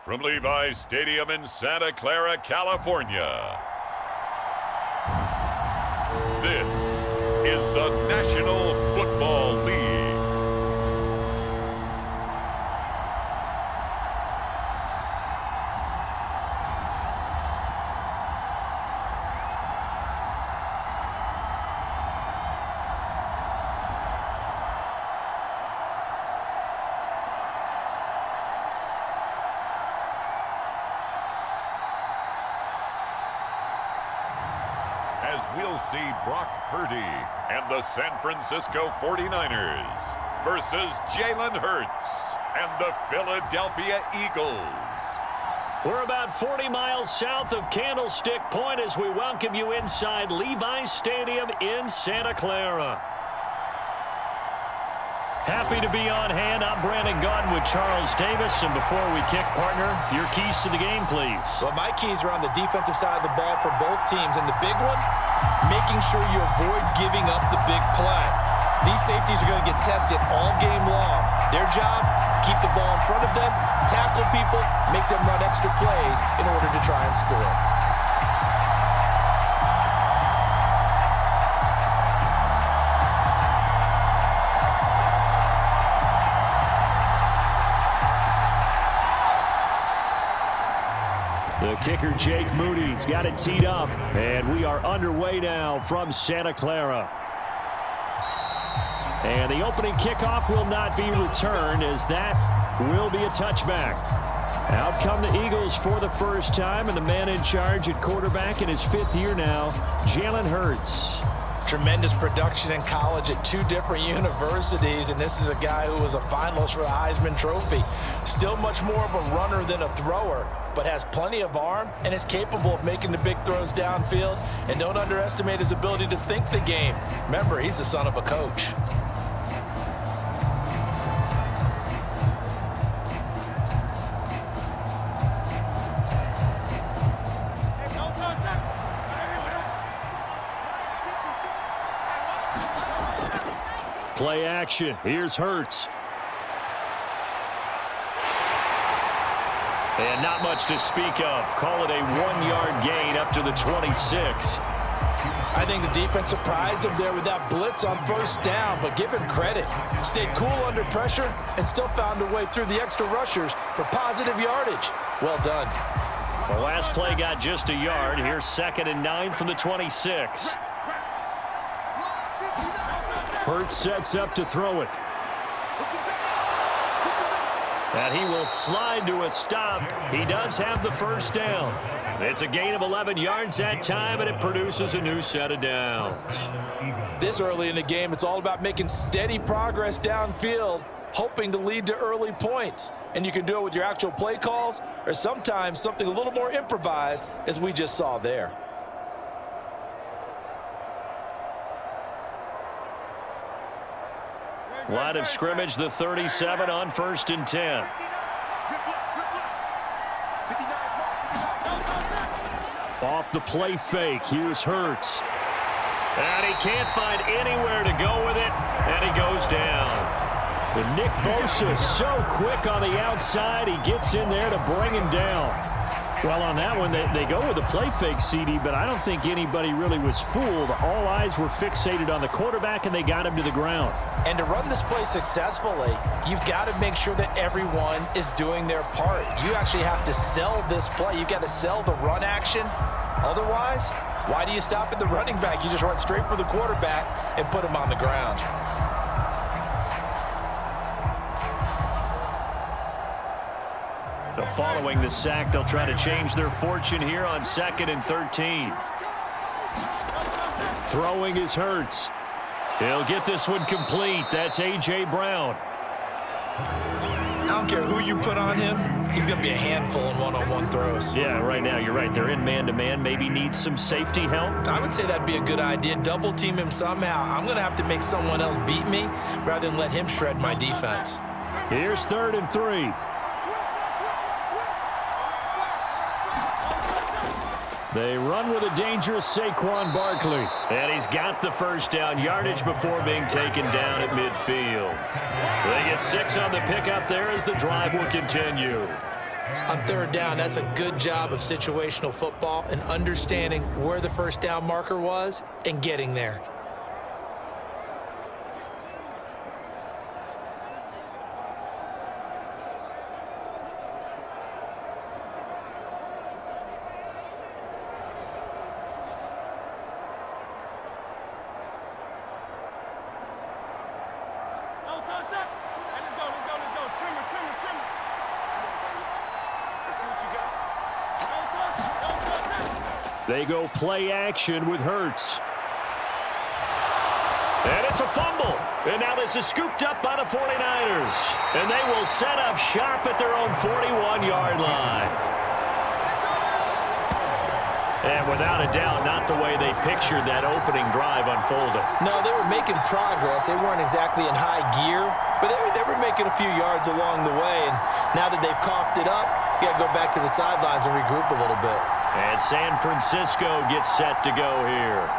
from Levi's Stadium in Santa Clara, California. This is the National Football League. As we'll see Brock Purdy and the San Francisco 49ers versus Jalen Hurts and the Philadelphia Eagles. We're about 40 miles south of Candlestick Point as we welcome you inside Levi's Stadium in Santa Clara. Happy to be on hand. I'm Brandon Gaudin with Charles Davis. And before we kick, partner, your keys to the game, please. Well, my keys are on the defensive side of the ball for both teams. And the big one, making sure you avoid giving up the big play. These safeties are going to get tested all game long. Their job, keep the ball in front of them, tackle people, make them run extra plays in order to try and score. The kicker, Jake Moody's got it teed up, and we are underway now from Santa Clara. And the opening kickoff will not be returned, as that will be a touchback. Out come the Eagles for the first time, and the man in charge at quarterback in his 5th year now, Jalen Hurts. Tremendous production in college at 2 different universities, and this is a guy who was a finalist for the Heisman Trophy. Still much more of a runner than a thrower, but has plenty of arm and is capable of making the big throws downfield. And don't underestimate his ability to think the game. Remember, he's the son of a coach. Play action. Here's Hurts. And not much to speak of. Call it a 1-yard gain up to the 26. I think the defense surprised him there with that blitz on first down, but give him credit. Stayed cool under pressure and still found a way through the extra rushers for positive yardage. Well done. The last play got just a yard. Here's 2nd and 9 from the 26. Hurts sets up to throw it. And he will slide to a stop. He does have the first down. It's a gain of 11 yards that time, and it produces a new set of downs. This early in the game, it's all about making steady progress downfield, hoping to lead to early points. And you can do it with your actual play calls, or sometimes something a little more improvised, as we just saw there. Line of scrimmage, the 37 on 1st and 10. Off the play fake, here's Hurts. And he can't find anywhere to go with it, and he goes down. But Nick Bosa so quick on the outside, he gets in there to bring him down. Well, on that one, they go with the play fake, CD, but I don't think anybody really was fooled. All eyes were fixated on the quarterback, and they got him to the ground. And to run this play successfully, you've got to make sure that everyone is doing their part. You actually have to sell this play. You've got to sell the run action. Otherwise, why do you stop at the running back? You just run straight for the quarterback and put him on the ground. So following the sack, they'll try to change their fortune here on 2nd and 13. Throwing is Hurts. He'll get this one complete. That's A.J. Brown. I don't care who you put on him, he's going to be a handful in one-on-one throws. Yeah, right now, you're right. They're in man-to-man. Maybe need some safety help. I would say that'd be a good idea. Double team him somehow. I'm going to have to make someone else beat me rather than let him shred my defense. Here's 3rd and 3. They run with a dangerous Saquon Barkley. And he's got the first down, yardage before being taken down at midfield. They get 6 on the pickup there as the drive will continue. On third down, that's a good job of situational football and understanding where the first down marker was and getting there. They go play action with Hurts. And it's a fumble. And now this is scooped up by the 49ers. And they will set up shop at their own 41-yard line. And without a doubt, not the way they pictured that opening drive unfolding. No, they were making progress. They weren't exactly in high gear, but they were making a few yards along the way. And now that they've coughed it up, you got to go back to the sidelines and regroup a little bit. And San Francisco gets set to go here.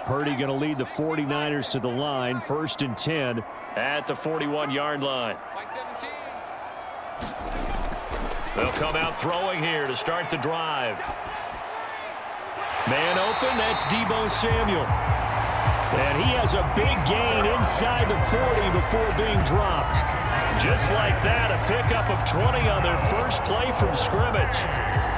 Purdy going to lead the 49ers to the line, 1st and 10 at the 41-yard line. They'll come out throwing here to start the drive. Man open, that's Deebo Samuel. And he has a big gain inside the 40 before being dropped. Just like that, a pickup of 20 on their first play from scrimmage.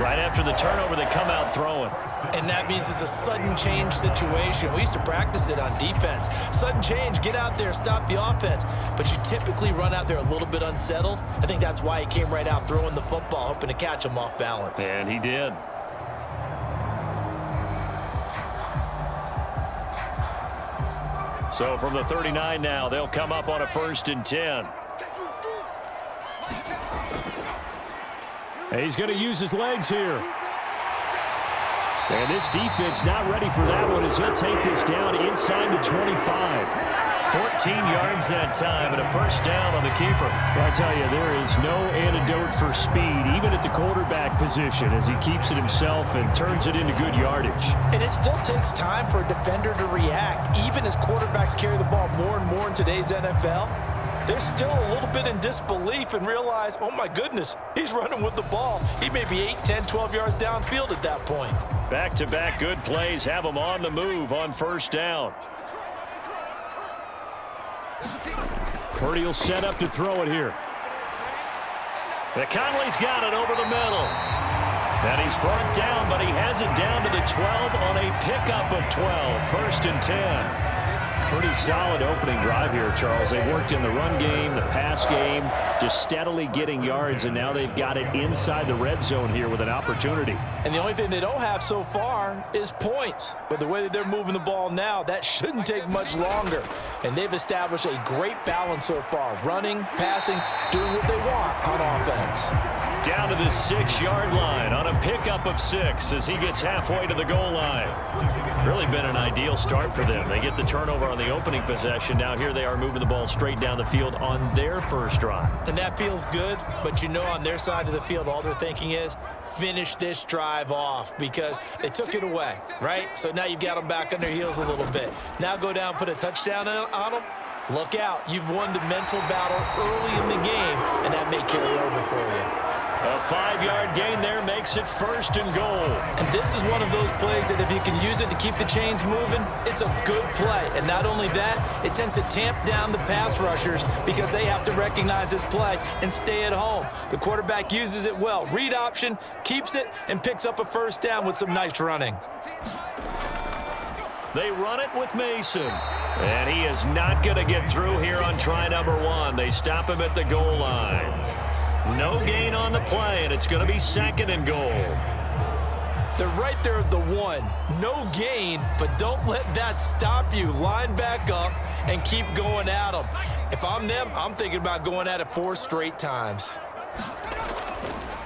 Right after the turnover, they come out throwing. And that means it's a sudden change situation. We used to practice it on defense. Sudden change, get out there, stop the offense. But you typically run out there a little bit unsettled. I think that's why he came right out throwing the football, hoping to catch him off balance. And he did. So from the 39 now, they'll come up on a 1st and 10. And he's going to use his legs here. And this defense not ready for that one as he'll take this down inside the 25. 14 yards that time and a 1st down on the keeper. I tell you, there is no antidote for speed, even at the quarterback position, as he keeps it himself and turns it into good yardage. And it still takes time for a defender to react, even as quarterbacks carry the ball more and more in today's NFL. They're still a little bit in disbelief and realize, oh my goodness, he's running with the ball. He may be 8, 10, 12 yards downfield at that point. Back-to-back good plays have him on the move on 1st down. Purdy will set up to throw it here. Conley's got it over the middle. And he's brought down, but he has it down to the 12 on a pickup of 12. 1st and 10. Pretty solid opening drive here, Charles. They worked in the run game, the pass game, just steadily getting yards, and now they've got it inside the red zone here with an opportunity. And the only thing they don't have so far is points. But the way that they're moving the ball now, that shouldn't take much longer. And they've established a great balance so far. Running, passing, doing what they want on offense. Down to the 6-yard line on a pickup of 6 as he gets halfway to the goal line. Really been an ideal start for them. They get the turnover on the opening possession. Now here they are moving the ball straight down the field on their first drive. And that feels good, but you know on their side of the field, all they're thinking is finish this drive off because they took it away, right? So now you've got them back on their heels a little bit. Now go down, put a touchdown on them. Look out. You've won the mental battle early in the game, and that may carry over for you. A 5-yard gain there makes it 1st and goal. And this is one of those plays that if you can use it to keep the chains moving, it's a good play. And not only that, it tends to tamp down the pass rushers because they have to recognize this play and stay at home. The quarterback uses it well. Read option, keeps it, and picks up a 1st down with some nice running. They run it with Mason. And he is not going to get through here on try number 1. They stop him at the goal line. No gain on the play, and it's going to be 2nd and goal. They're right there at the 1. No gain, but don't let that stop you. Line back up and keep going at them. If I'm them, I'm thinking about going at it 4 straight times.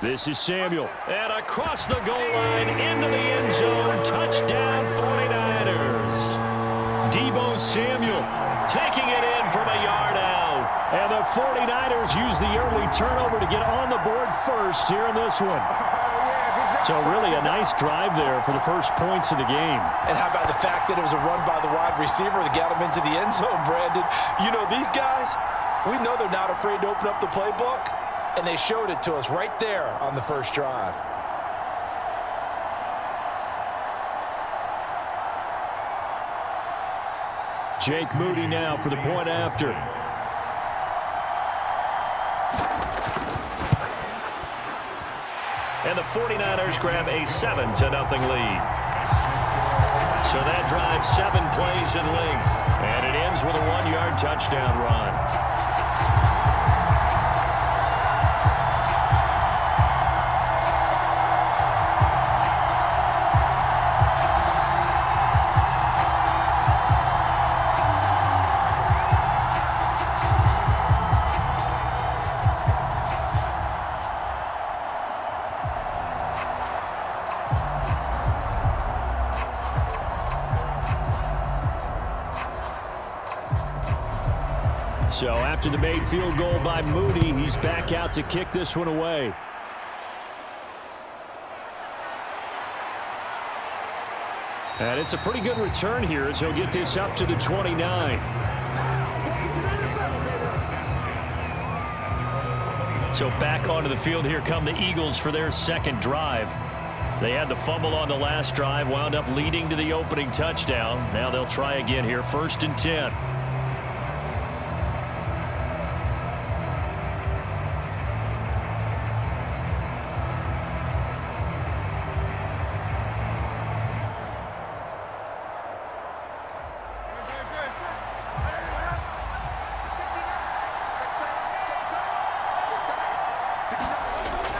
This is Samuel. And across the goal line into the end zone. Touchdown 49ers. Deebo Samuel taking it in from a yard out. And the 49ers use the early turnover to get on the board first here in this one. So really a nice drive there for the first points of the game. And how about the fact that it was a run by the wide receiver that got him into the end zone, Brandon? You know, these guys, we know they're not afraid to open up the playbook, and they showed it to us right there on the first drive. Jake Moody now for the point after. And the 49ers grab a 7-0 lead. So that drives 7 plays in length. And it ends with a 1-yard touchdown run. So after the made field goal by Moody, he's back out to kick this one away. And it's a pretty good return here as he'll get this up to the 29. So back onto the field, here come the Eagles for their second drive. They had the fumble on the last drive, wound up leading to the opening touchdown. Now they'll try again here, 1st and 10.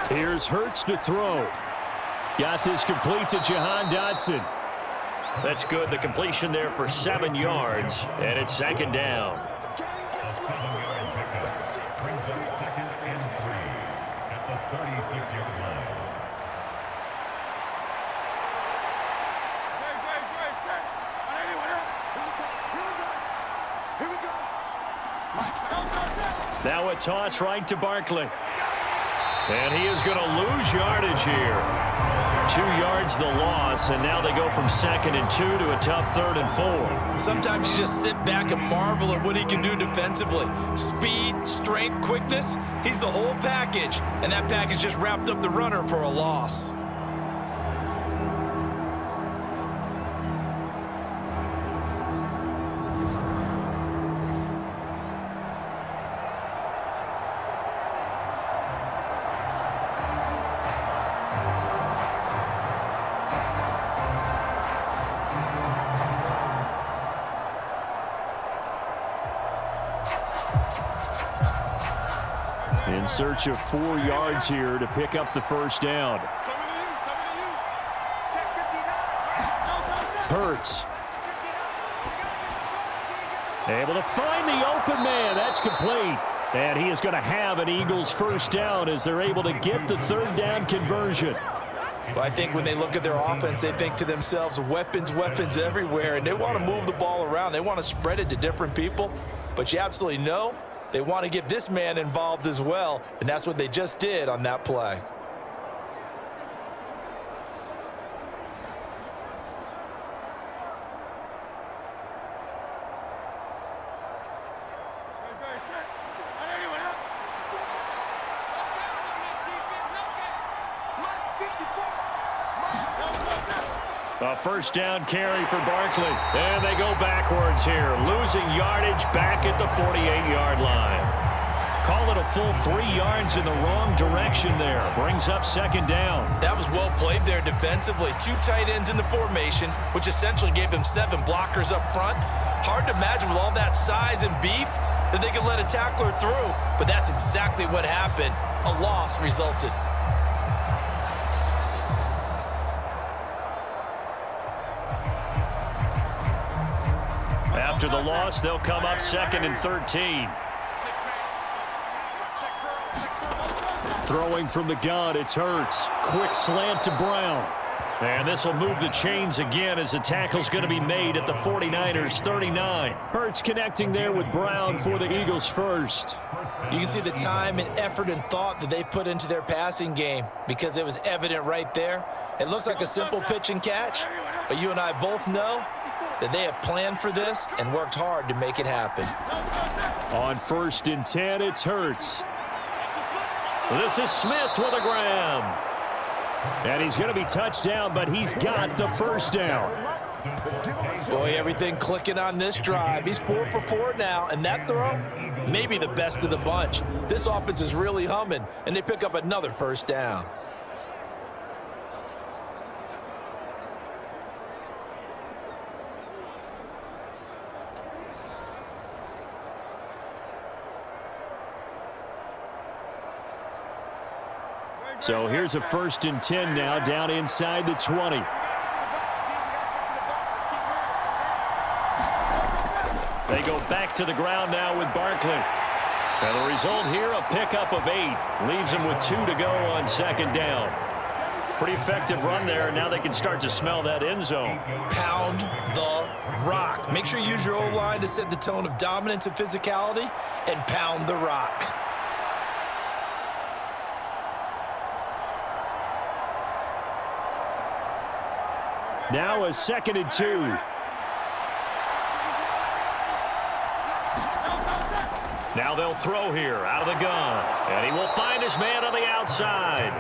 Here's Hurts to throw. Got this complete to Jahan Dotson. That's good. The completion there for 7 yards, and it's 2nd down. Now a toss right to Barkley. And he is going to lose yardage here. 2 yards the loss, and now they go from 2nd and 2 to a tough 3rd and 4. Sometimes you just sit back and marvel at what he can do defensively. Speed, strength, quickness, he's the whole package. And that package just wrapped up the runner for a loss. In search of 4 yards here to pick up the first down. Hurts. Able to find the open man. That's complete. And he is going to have an Eagles first down as they're able to get the 3rd down conversion. Well, I think when they look at their offense, they think to themselves, weapons, weapons everywhere, and they want to move the ball around. They want to spread it to different people, but you absolutely know they want to get this man involved as well, and that's what they just did on that play. A first down carry for Barkley. And they go backwards here, losing yardage back at the 48-yard line. Call it a full 3 yards in the wrong direction there. Brings up 2nd down. That was well played there defensively. 2 tight ends in the formation, which essentially gave them 7 blockers up front. Hard to imagine with all that size and beef that they could let a tackler through, but that's exactly what happened. A loss resulted. After the loss, they'll come up 2nd and 13. Throwing from the gun, it's Hurts. Quick slant to Brown. And this will move the chains again as the tackle's going to be made at the 49ers 39. Hurts connecting there with Brown for the Eagles first. You can see the time and effort and thought that they've put into their passing game because it was evident right there. It looks like a simple pitch and catch, but you and I both know that they have planned for this and worked hard to make it happen. On 1st and 10, it's Hurts. This is Smith with a grab. And he's going to be touched down, but he's got the first down. Boy, everything clicking on this drive. He's 4 for 4 now, and that throw, maybe the best of the bunch. This offense is really humming, and they pick up another first down. So here's a 1st and 10 now, down inside the 20. They go back to the ground now with Barkley. And the result here, a pickup of 8. Leaves them with 2 to go on 2nd down. Pretty effective run there, and now they can start to smell that end zone. Pound the rock. Make sure you use your O-line to set the tone of dominance and physicality, and pound the rock. Now a 2nd and 2. Now they'll throw here out of the gun. And he will find his man on the outside.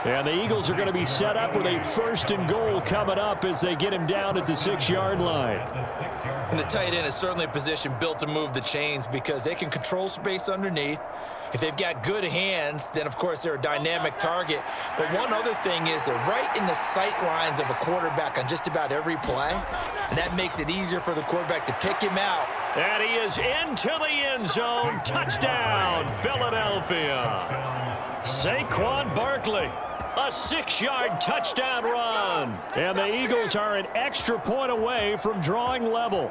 And the Eagles are going to be set up with a 1st and goal coming up as they get him down at the 6-yard line. And the tight end is certainly a position built to move the chains because they can control space underneath. If they've got good hands, then, of course, they're a dynamic target. But one other thing is they're right in the sight lines of a quarterback on just about every play, and that makes it easier for the quarterback to pick him out. And he is into the end zone. Touchdown, Philadelphia. Saquon Barkley, a 6-yard touchdown run. And the Eagles are an extra point away from drawing level.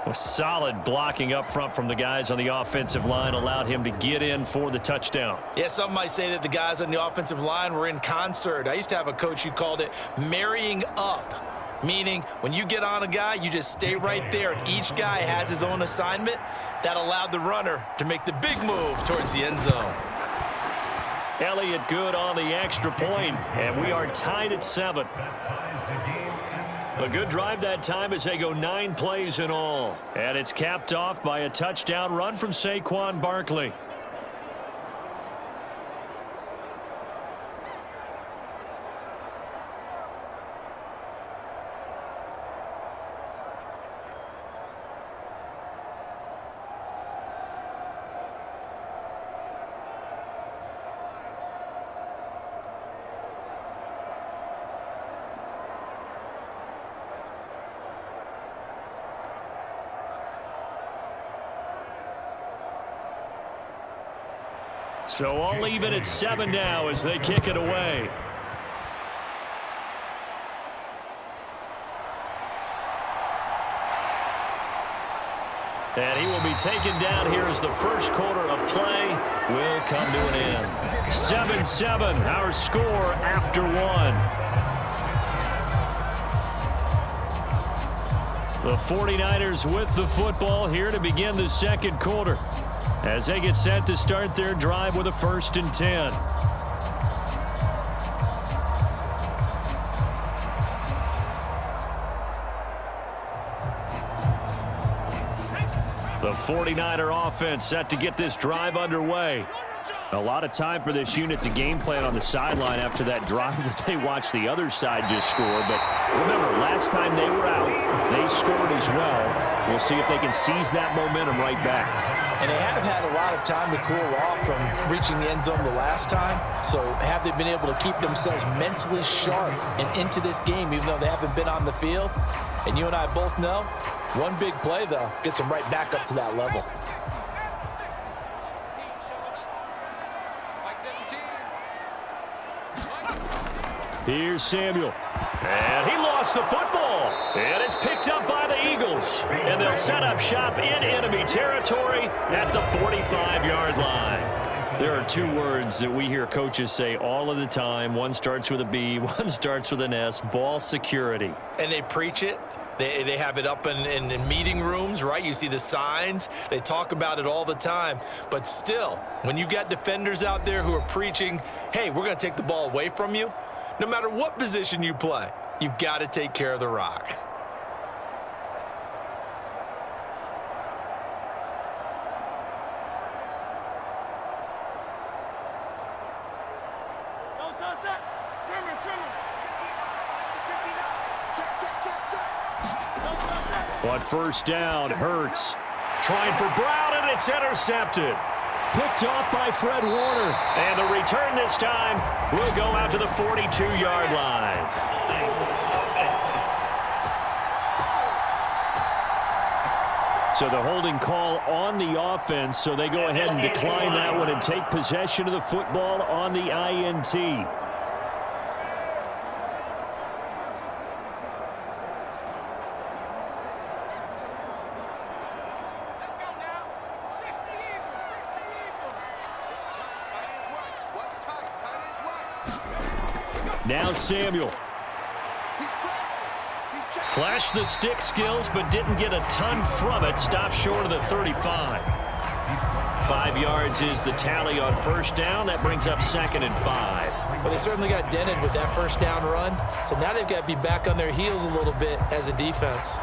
A solid blocking up front from the guys on the offensive line allowed him to get in for the touchdown. Yeah, some might say that the guys on the offensive line were in concert. I used to have a coach who called it marrying up, meaning when you get on a guy, you just stay right there, and each guy has his own assignment. That allowed the runner to make the big move towards the end zone. Elliott good on the extra point, and we are tied at 7. A good drive that time as they go 9 plays in all. And it's capped off by a touchdown run from Saquon Barkley. So all even at 7 now as they kick it away. And he will be taken down here as the first quarter of play will come to an end. 7-7, our score after 1. The 49ers with the football here to begin the second quarter, as they get set to start their drive with a 1st and 10. The 49er offense set to get this drive underway. A lot of time for this unit to game plan on the sideline after that drive that they watched the other side just score. But remember, last time they were out, they scored as well. We'll see if they can seize that momentum right back. And they have had a lot of time to cool off from reaching the end zone the last time. So have they been able to keep themselves mentally sharp and into this game, even though they haven't been on the field? And you and I both know, one big play, though, gets them right back up to that level. Here's Samuel. And he lost the football. And it's picked up by the Eagles. And they'll set up shop in enemy territory at the 45-yard line. There are 2 words that we hear coaches say all of the time. One starts with a B, one starts with an S. Ball security. And they preach it, They have it up in meeting rooms, right? You see the signs. They talk about it all the time. But still, when you've got defenders out there who are preaching, hey, we're going to take the ball away from you, no matter what position you play, you've got to take care of the rock. On first down, Hurts trying for Brown, and it's intercepted. Picked off by Fred Warner. And the return this time will go out to the 42-yard line. So the holding call on the offense, so they go ahead and decline that one and take possession of the football on the INT. Now Samuel. Flashed the stick skills, but didn't get a ton from it. Stopped short of the 35. 5 yards is the tally on first down. That brings up 2nd and 5. Well, they certainly got dented with that first down run. So now they've got to be back on their heels a little bit as a defense.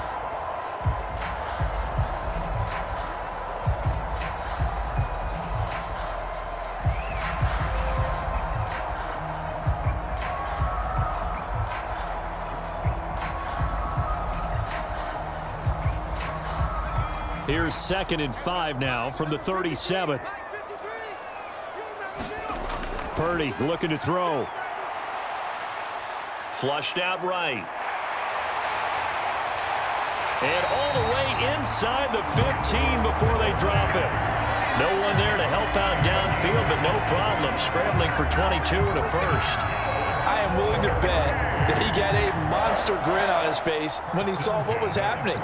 Here's 2nd and 5 now from the 37. Purdy looking to throw. Flushed out right. And all the way inside the 15 before they drop it. No one there to help out downfield, but no problem. Scrambling for 22 and a first. I am willing to bet that he got a monster grin on his face when he saw what was happening.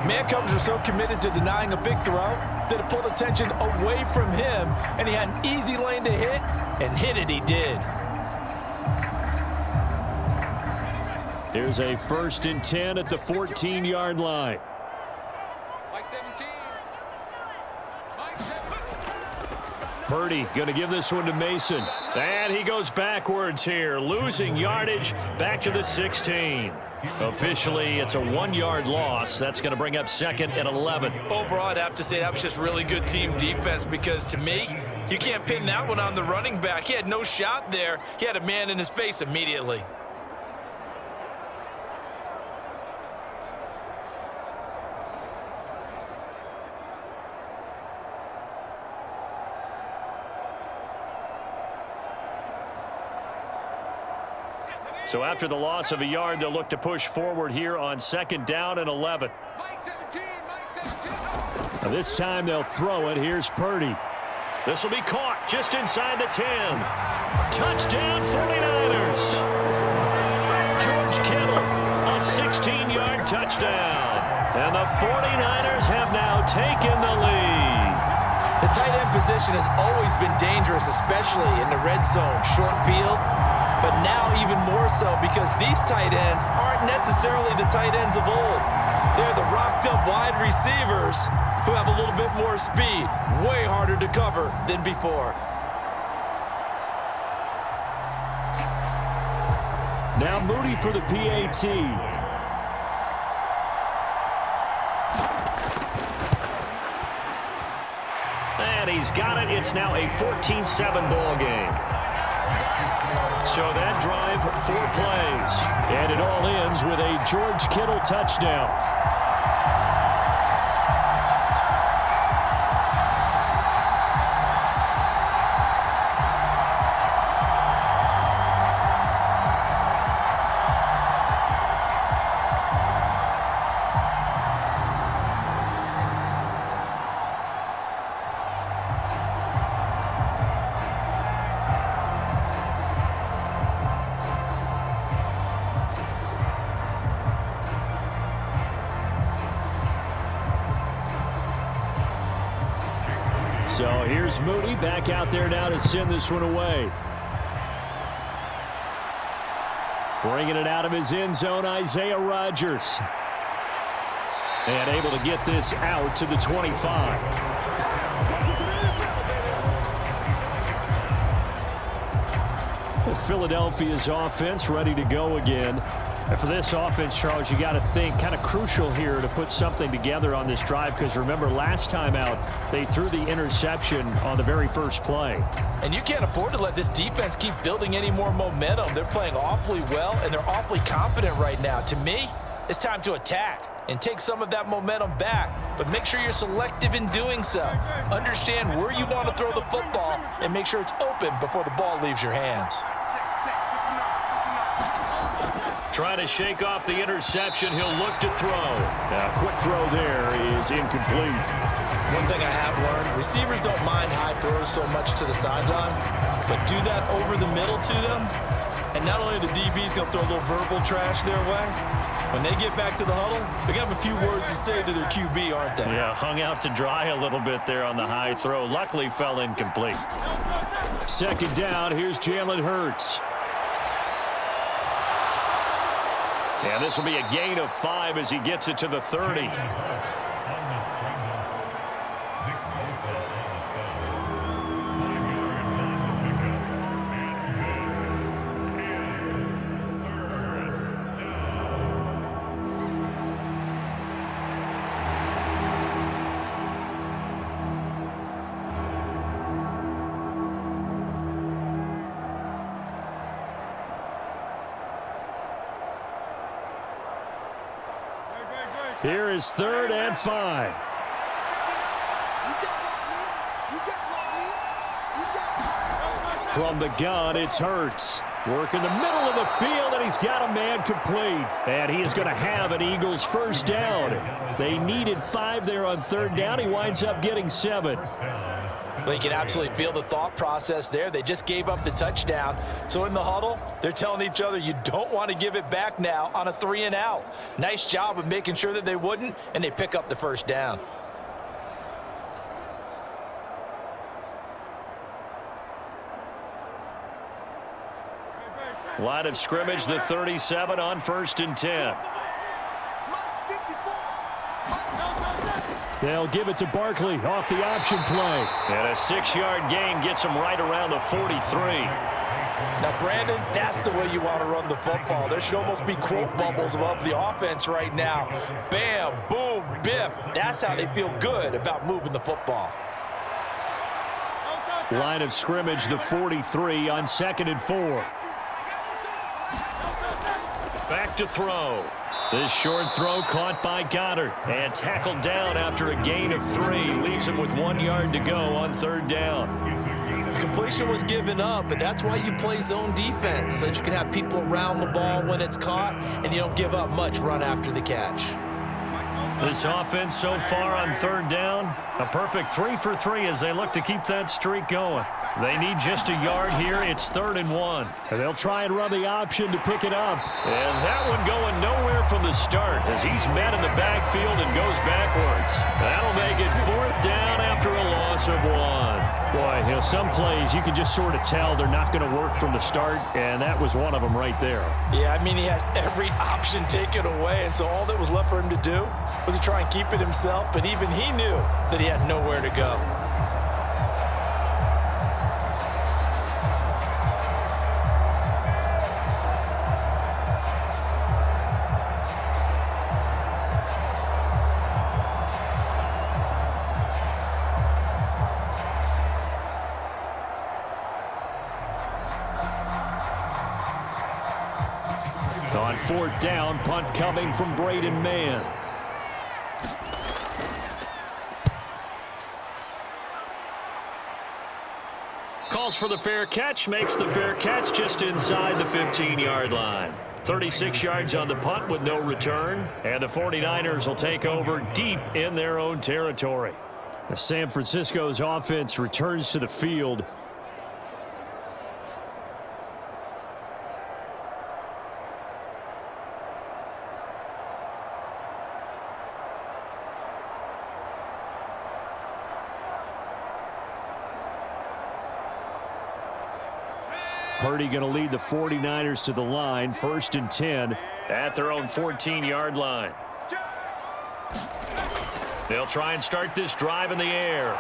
Man-covers are so committed to denying a big throw that it pulled attention away from him, and he had an easy lane to hit, and hit it he did. Here's a 1st and 10 at the 14-yard line. Mike 17. Purdy going to give this one to Mason. And he goes backwards here, losing yardage back to the 16. Officially, it's a 1-yard loss. That's going to bring up 2nd and 11. Overall, I'd have to say that was just really good team defense because, to me, you can't pin that one on the running back. He had no shot there. He had a man in his face immediately. So after the loss of a yard, they'll look to push forward here on 2nd down and 11. Mike 17, Mike 17. Now this time they'll throw it. Here's Purdy. This will be caught just inside the 10. Touchdown 49ers. George Kittle, a 16-yard touchdown. And the 49ers have now taken the lead. The tight end position has always been dangerous, especially in the red zone, short field. But now even more so because these tight ends aren't necessarily the tight ends of old. They're the rocked-up wide receivers who have a little bit more speed, way harder to cover than before. Now Moody for the PAT. And he's got it. It's now a 14-7 ball game. So that drive, 4 plays. And it all ends with a George Kittle touchdown. So here's Moody back out there now to send this one away. Bringing it out of his end zone, Isaiah Rodgers. And able to get this out to the 25. Philadelphia's offense ready to go again. And for this offense, Charles, you got to think kind of crucial here to put something together on this drive, because remember last time out they threw the interception on the very first play. And you can't afford to let this defense keep building any more momentum. They're playing awfully well, and they're awfully confident right now. To me, it's time to attack and take some of that momentum back, but make sure you're selective in doing so. Understand where you want to throw the football and make sure it's open before the ball leaves your hands. Trying to shake off the interception. He'll look to throw. Now, quick throw there is incomplete. One thing I have learned, receivers don't mind high throws so much to the sideline, but do that over the middle to them, and not only are the DBs going to throw a little verbal trash their way, when they get back to the huddle, they're going to have a few words to say to their QB, aren't they? Yeah, hung out to dry a little bit there on the high throw. Luckily fell incomplete. Second down, here's Jalen Hurts. And this will be a gain of 5 as he gets it to the 30. Here is 3rd and 5. From the gun, it's Hurts. Work in the middle of the field, and he's got a man complete. And he is going to have an Eagles first down. They needed 5 there on 3rd down. He winds up getting 7. Well, you can absolutely feel the thought process there. They just gave up the touchdown. So in the huddle, they're telling each other, you don't want to give it back now on a 3-and-out. Nice job of making sure that they wouldn't, and they pick up the first down. Line of scrimmage, the 37 on 1st and 10. They'll give it to Barkley off the option play. And a 6-yard gain gets him right around the 43. Now, Brandon, that's the way you want to run the football. There should almost be quote bubbles above the offense right now. Bam, boom, biff. That's how they feel good about moving the football. Line of scrimmage, the 43 on 2nd and 4. Back to throw. This short throw caught by Goddard and tackled down after a gain of 3. Leaves him with 1 yard to go on 3rd down. Completion was given up, but that's why you play zone defense, so that you can have people around the ball when it's caught, and you don't give up much run after the catch. This offense so far on 3rd down, a perfect 3 for 3 as they look to keep that streak going. They need just a yard here. It's 3rd and 1. And they'll try and run the option to pick it up. And that one going nowhere from the start as he's met in the backfield and goes backwards. That'll make it 4th down after a loss of 1. Boy, you know, some plays you can just sort of tell they're not going to work from the start, and that was one of them right there. Yeah, I mean, he had every option taken away, and so all that was left for him to do was to try and keep it himself, but even he knew that he had nowhere to go. On 4th down, punt coming from Braden Mann. Calls for the fair catch, makes the fair catch just inside the 15-yard line. 36 yards on the punt with no return, and the 49ers will take over deep in their own territory. San Francisco's offense returns to the field. Purdy going to lead the 49ers to the line, 1st and 10 at their own 14-yard line. They'll try and start this drive in the air.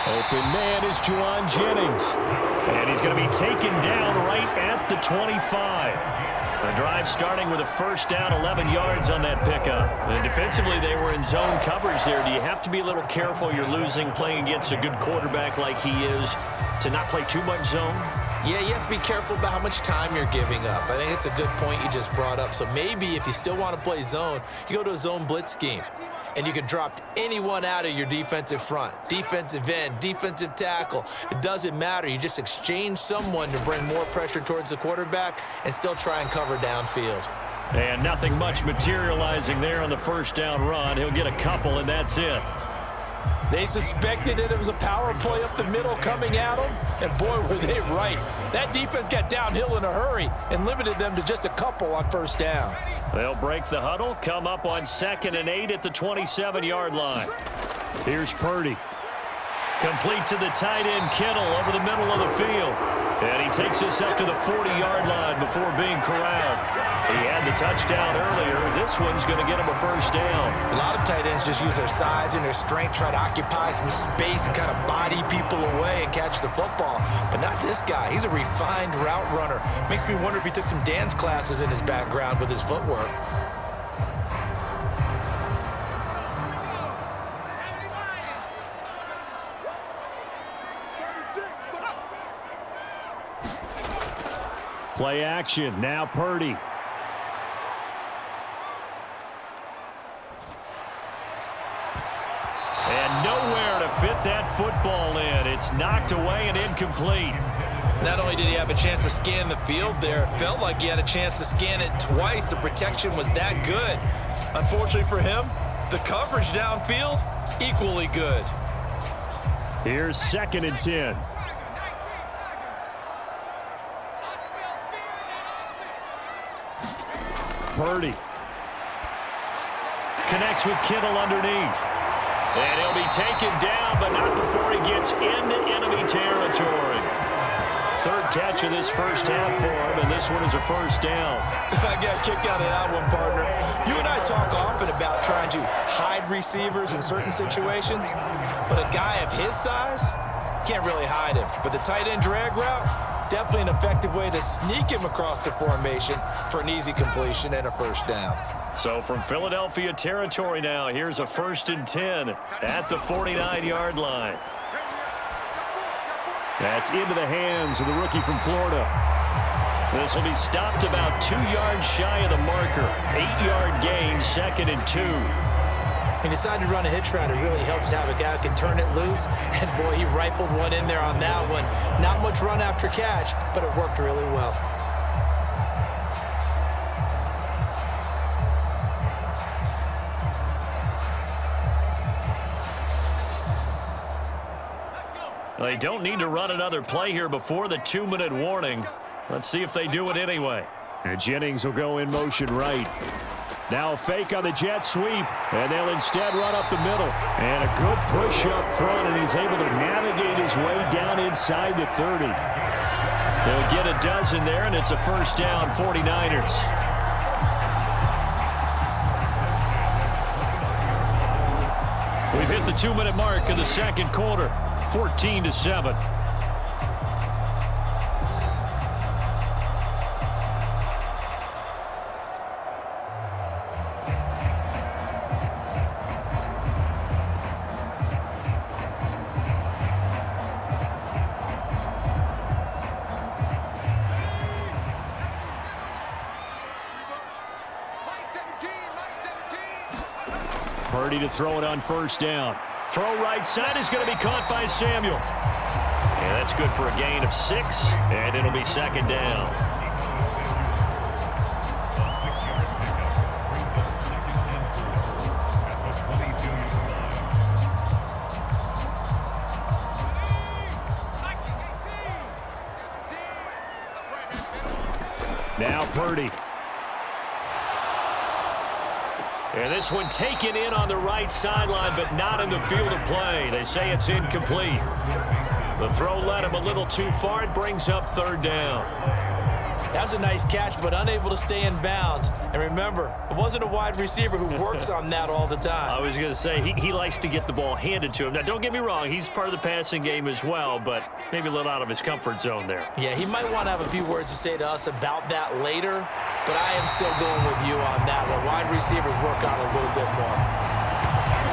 Open man is Juwan Jennings. And he's going to be taken down right at the 25. The drive starting with a first down, 11 yards on that pickup. And defensively, they were in zone coverage there. Do you have to be a little careful? You're losing playing against a good quarterback like he is to not play too much zone? Yeah, you have to be careful about how much time you're giving up. I think it's a good point you just brought up. So maybe if you still want to play zone, you go to a zone blitz scheme. And you can drop anyone out of your defensive front, defensive end, defensive tackle. It doesn't matter. You just exchange someone to bring more pressure towards the quarterback and still try and cover downfield. And nothing much materializing there on the first down run. He'll get a couple, and that's it. They suspected that it was a power play up the middle coming at them, and boy, were they right. That defense got downhill in a hurry and limited them to just a couple on first down. They'll break the huddle, come up on 2nd and 8 at the 27-yard line. Here's Purdy. Complete to the tight end, Kittle, over the middle of the field. And he takes us up to the 40-yard line before being corralled. He had the touchdown earlier. This one's going to get him a first down. A lot of tight ends just use their size and their strength, try to occupy some space and kind of body people away and catch the football. But not this guy. He's a refined route runner. Makes me wonder if he took some dance classes in his background with his footwork. Play action. Now Purdy. And nowhere to fit that football in. It's knocked away and incomplete. Not only did he have a chance to scan the field there, it felt like he had a chance to scan it twice. The protection was that good. Unfortunately for him, the coverage downfield, equally good. Here's 2nd and 10. Purdy connects with Kittle underneath. And he'll be taken down, but not before he gets into enemy territory. 3rd catch of this first half for him, and this one is a first down. I got a kick out of that one, partner. You and I talk often about trying to hide receivers in certain situations, but a guy of his size can't really hide him. But the tight end drag route, definitely an effective way to sneak him across the formation for an easy completion and a first down. So from Philadelphia territory now, here's a 1st and 10 at the 49-yard line. That's into the hands of the rookie from Florida. This will be stopped about 2 yards shy of the marker. 8-yard gain, 2nd and 2. He decided to run a hitch route. It really helps to have a guy who can turn it loose. And, boy, he rifled one in there on that one. Not much run after catch, but it worked really well. They don't need to run another play here before the 2-minute warning. Let's see if they do it anyway. And Jennings will go in motion right. Now a fake on the jet sweep, and they'll instead run up the middle. And a good push up front, and he's able to navigate his way down inside the 30. They'll get a dozen there, and it's a first down, 49ers. We've hit the 2-minute mark of the 2nd quarter, 14-7. Purdy to throw it on first down. Throw right side is going to be caught by Samuel. And that's good for a gain of 6, and it'll be 2nd down. Now Purdy. And this one taken in on the right sideline, but not in the field of play. They say it's incomplete. The throw led him a little too far. It brings up 3rd down. That was a nice catch, but unable to stay in bounds. And remember, it wasn't a wide receiver who works on that all the time. I was going to say, he likes to get the ball handed to him. Now, don't get me wrong, he's part of the passing game as well, but maybe a little out of his comfort zone there. Yeah, he might want to have a few words to say to us about that later, but I am still going with you on that one. Wide receivers work on it a little bit more.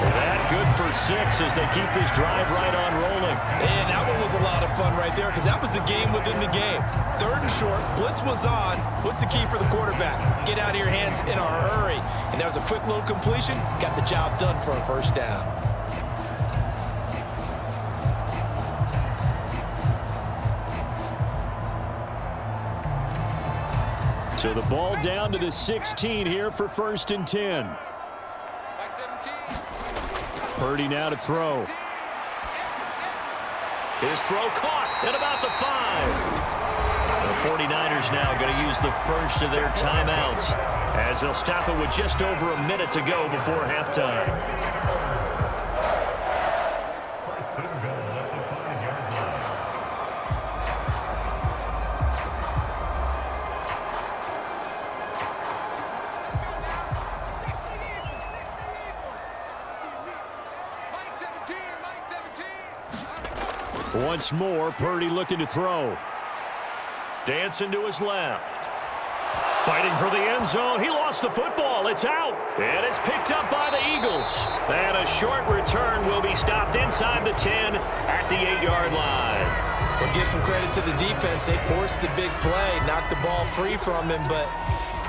That good for 6 as they keep this drive right on rolling. And that one was a lot of fun right there because that was the game within the game. 3rd and short, blitz was on. What's the key for the quarterback? Get out of your hands in a hurry. And that was a quick little completion. Got the job done for a first down. So the ball down to the 16 here for 1st and 10. Like 17. Purdy now to throw. His throw caught at about the 5. The 49ers now going to use the first of their timeouts as they'll stop it with just over a minute to go before halftime. Once more, Purdy looking to throw. Dancing to his left. Fighting for the end zone. He lost the football. It's out. And it's picked up by the Eagles. And a short return will be stopped inside the 10 at the 8-yard line. Well, give some credit to the defense. They forced the big play, knocked the ball free from him, but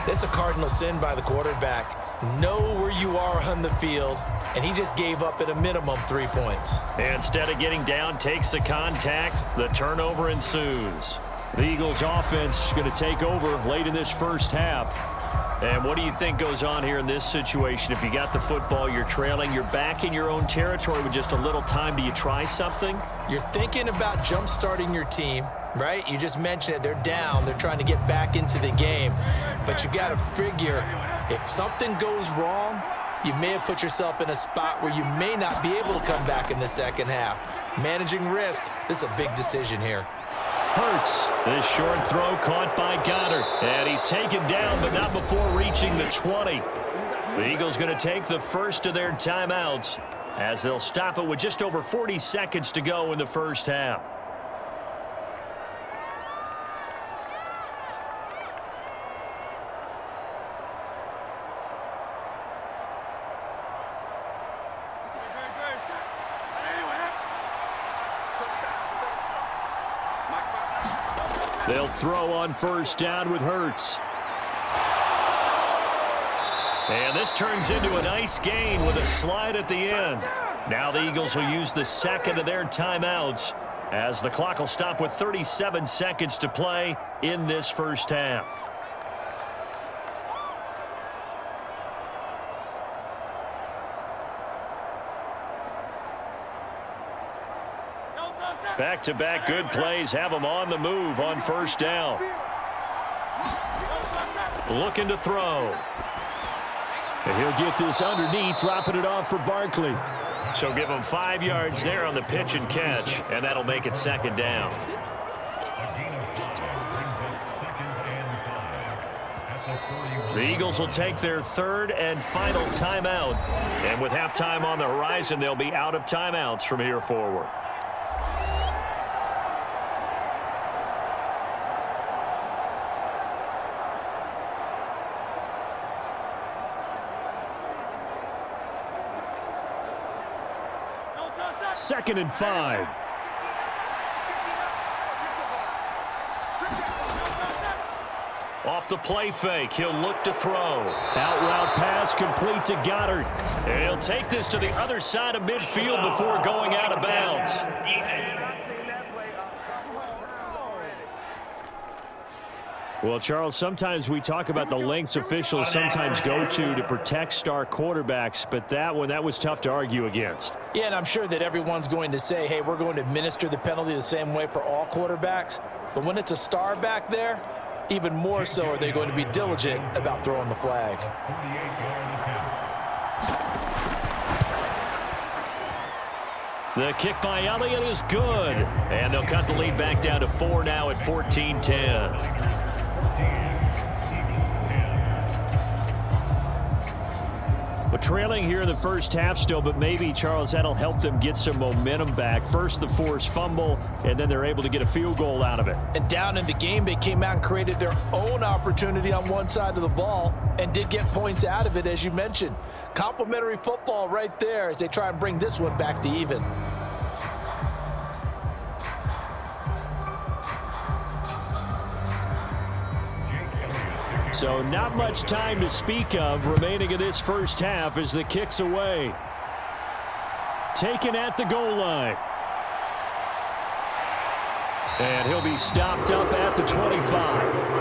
that's a cardinal sin by the quarterback. Know where you are on the field, and he just gave up at a minimum 3 points. Instead of getting down, takes the contact. The turnover ensues. The Eagles offense going to take over late in this first half. And what do you think goes on here in this situation? If you got the football, you're trailing, you're back in your own territory with just a little time. Do you try something? You're thinking about jump-starting your team, right? You just mentioned it. They're down. They're trying to get back into the game. But you got to figure, if something goes wrong, you may have put yourself in a spot where you may not be able to come back in the second half. Managing risk, this is a big decision here. Hurts. This short throw caught by Goddard. And he's taken down, but not before reaching the 20. The Eagles going to take the first of their timeouts as they'll stop it with just over 40 seconds to go in the first half. They'll throw on first down with Hurts. And this turns into a nice gain with a slide at the end. Now the Eagles will use the second of their timeouts as the clock will stop with 37 seconds to play in this first half. Back-to-back good plays have them on the move on first down. Looking to throw. And he'll get this underneath, dropping it off for Barkley. So give him 5 yards there on the pitch and catch, and that'll make it second down. The Eagles will take their third and final timeout. And with halftime on the horizon, they'll be out of timeouts from here forward. Second and 5. Off the play fake, he'll look to throw. Out route pass complete to Goddard. And he'll take this to the other side of midfield before going out of bounds. Well, Charles, sometimes we talk about the lengths officials sometimes go to protect star quarterbacks, but that was tough to argue against. Yeah, and I'm sure that everyone's going to say, hey, we're going to administer the penalty the same way for all quarterbacks. But when it's a star back there, even more so are they going to be diligent about throwing the flag. The kick by Elliott is good. And they'll cut the lead back down to 4 now at 14-10. trailing here in the first half still, but maybe, Charles, that'll help them get some momentum back. First, the forced fumble, and then they're able to get a field goal out of it. And down in the game, they came out and created their own opportunity on one side of the ball and did get points out of it, as you mentioned. Complimentary football right there as they try and bring this one back to even. So not much time to speak of remaining in this first half as the kick's away. Taken at the goal line. And he'll be stopped up at the 25.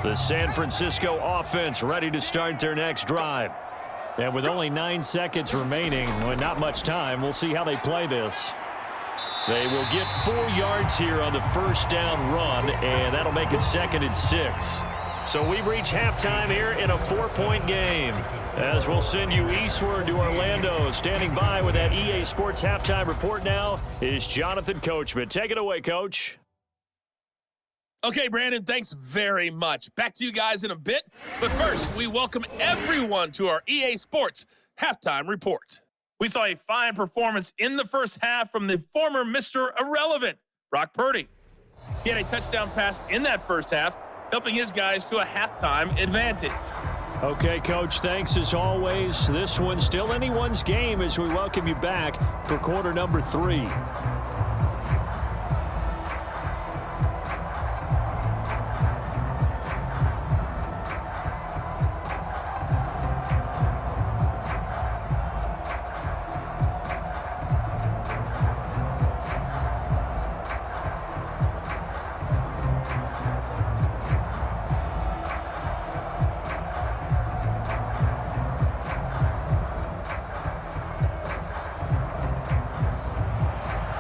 The San Francisco offense ready to start their next drive. And with only 9 seconds remaining, well, not much time, we'll see how they play this. They will get 4 yards here on the first down run, and that'll make it 2nd and 6. So we've reached halftime here in a 4-point game. As we'll send you eastward to Orlando. Standing by with that EA Sports halftime report now is Jonathan Coachman. Take it away, Coach. Okay, Brandon, thanks very much. Back to you guys in a bit. But first, we welcome everyone to our EA Sports Halftime Report. We saw a fine performance in the first half from the former Mr. Irrelevant, Brock Purdy. He had a touchdown pass in that first half, helping his guys to a halftime advantage. Okay, Coach, thanks as always. This one's still anyone's game as we welcome you back for quarter number 3.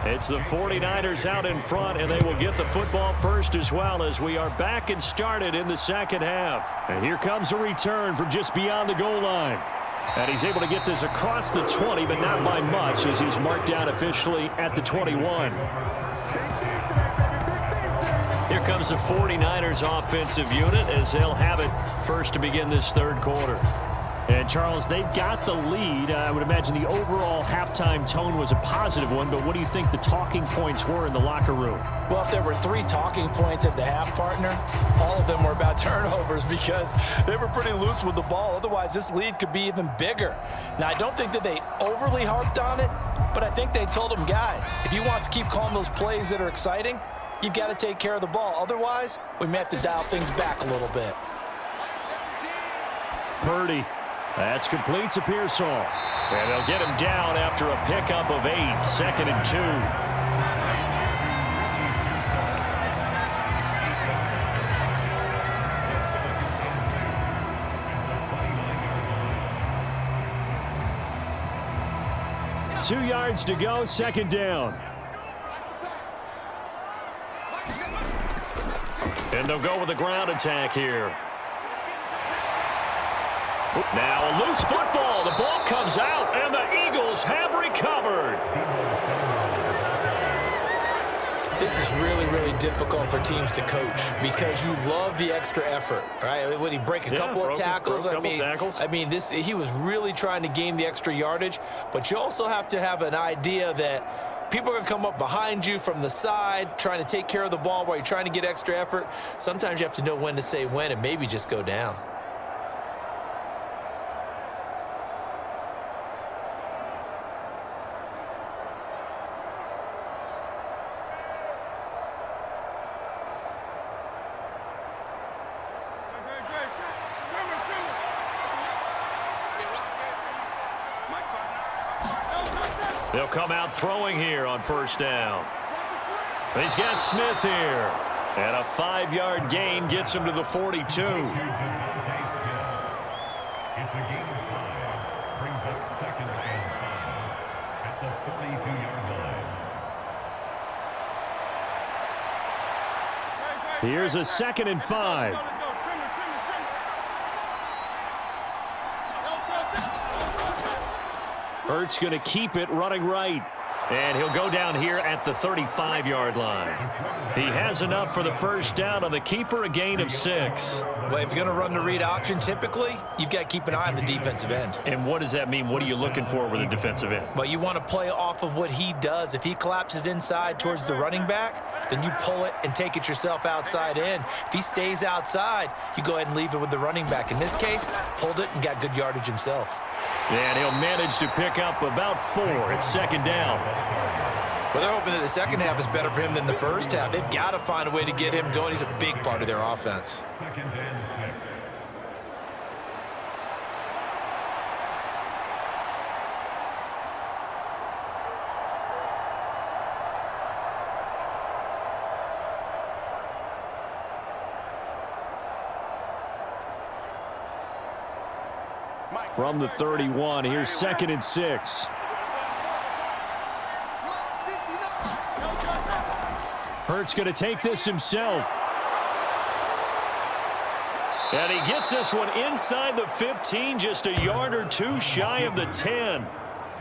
It's the 49ers out in front, and they will get the football first as well as we are back and started in the second half. And here comes a return from just beyond the goal line. And he's able to get this across the 20, but not by much as he's marked down officially at the 21. Here comes the 49ers offensive unit as they'll have it first to begin this third quarter. And, Charles, they've got the lead. I would imagine the overall halftime tone was a positive one, but what do you think the talking points were in the locker room? Well, if there were 3 talking points at the half, partner, all of them were about turnovers because they were pretty loose with the ball. Otherwise, this lead could be even bigger. Now, I don't think that they overly harped on it, but I think they told them, guys, if you want to keep calling those plays that are exciting, you've got to take care of the ball. Otherwise, we may have to dial things back a little bit. Purdy. That's complete to Pearsall. And they'll get him down after a pickup of 8, 2nd and 2. 2 yards to go, 2nd down. And they'll go with a ground attack here. Now a loose football. The ball comes out, and the Eagles have recovered. This is really, really difficult for teams to coach because you love the extra effort, right? Would he break a couple of tackles? I mean, he was really trying to gain the extra yardage, but you also have to have an idea that people are going to come up behind you from the side, trying to take care of the ball while you're trying to get extra effort. Sometimes you have to know when to say when and maybe just go down. They'll come out throwing here on first down. He's got Smith here. And a 5-yard gain gets him to the 42. It's a gain of 5. Brings up 2nd and 5 at the 42-yard line. Here's a 2nd and 5. Hurts going to keep it running right. And he'll go down here at the 35-yard line. He has enough for the first down on the keeper, a gain of 6. Well, if you're going to run the read option, typically, you've got to keep an eye on the defensive end. And what does that mean? What are you looking for with a defensive end? Well, you want to play off of what he does. If he collapses inside towards the running back, then you pull it and take it yourself outside in. If he stays outside, you go ahead and leave it with the running back. In this case, pulled it and got good yardage himself. And he'll manage to pick up about 4. It's second down. Well, they're hoping that the second half is better for him than the first half. They've got to find a way to get him going. He's a big part of their offense. Second and 6. From the 31, here's second and 6. Hurts going to take this himself. And he gets this one inside the 15, just a yard or 2 shy of the 10.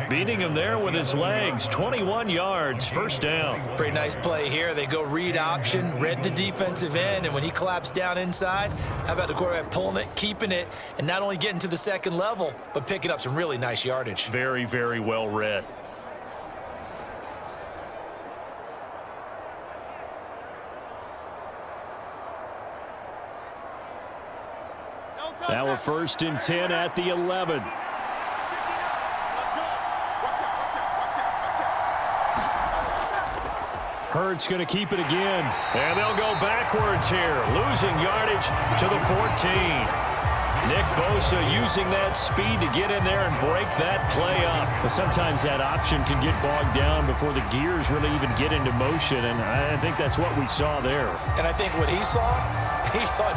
Beating him there with his legs, 21 yards, first down. Pretty nice play here. They go read option, read the defensive end, and when he collapsed down inside, how about the quarterback pulling it, keeping it, and not only getting to the second level, but picking up some really nice yardage. Very, very well read. Now a first and 10 at the 11. Hurts going to keep it again. And they'll go backwards here, losing yardage to the 14. Nick Bosa using that speed to get in there and break that play up. But sometimes that option can get bogged down before the gears really even get into motion, and I think that's what we saw there. And I think what he saw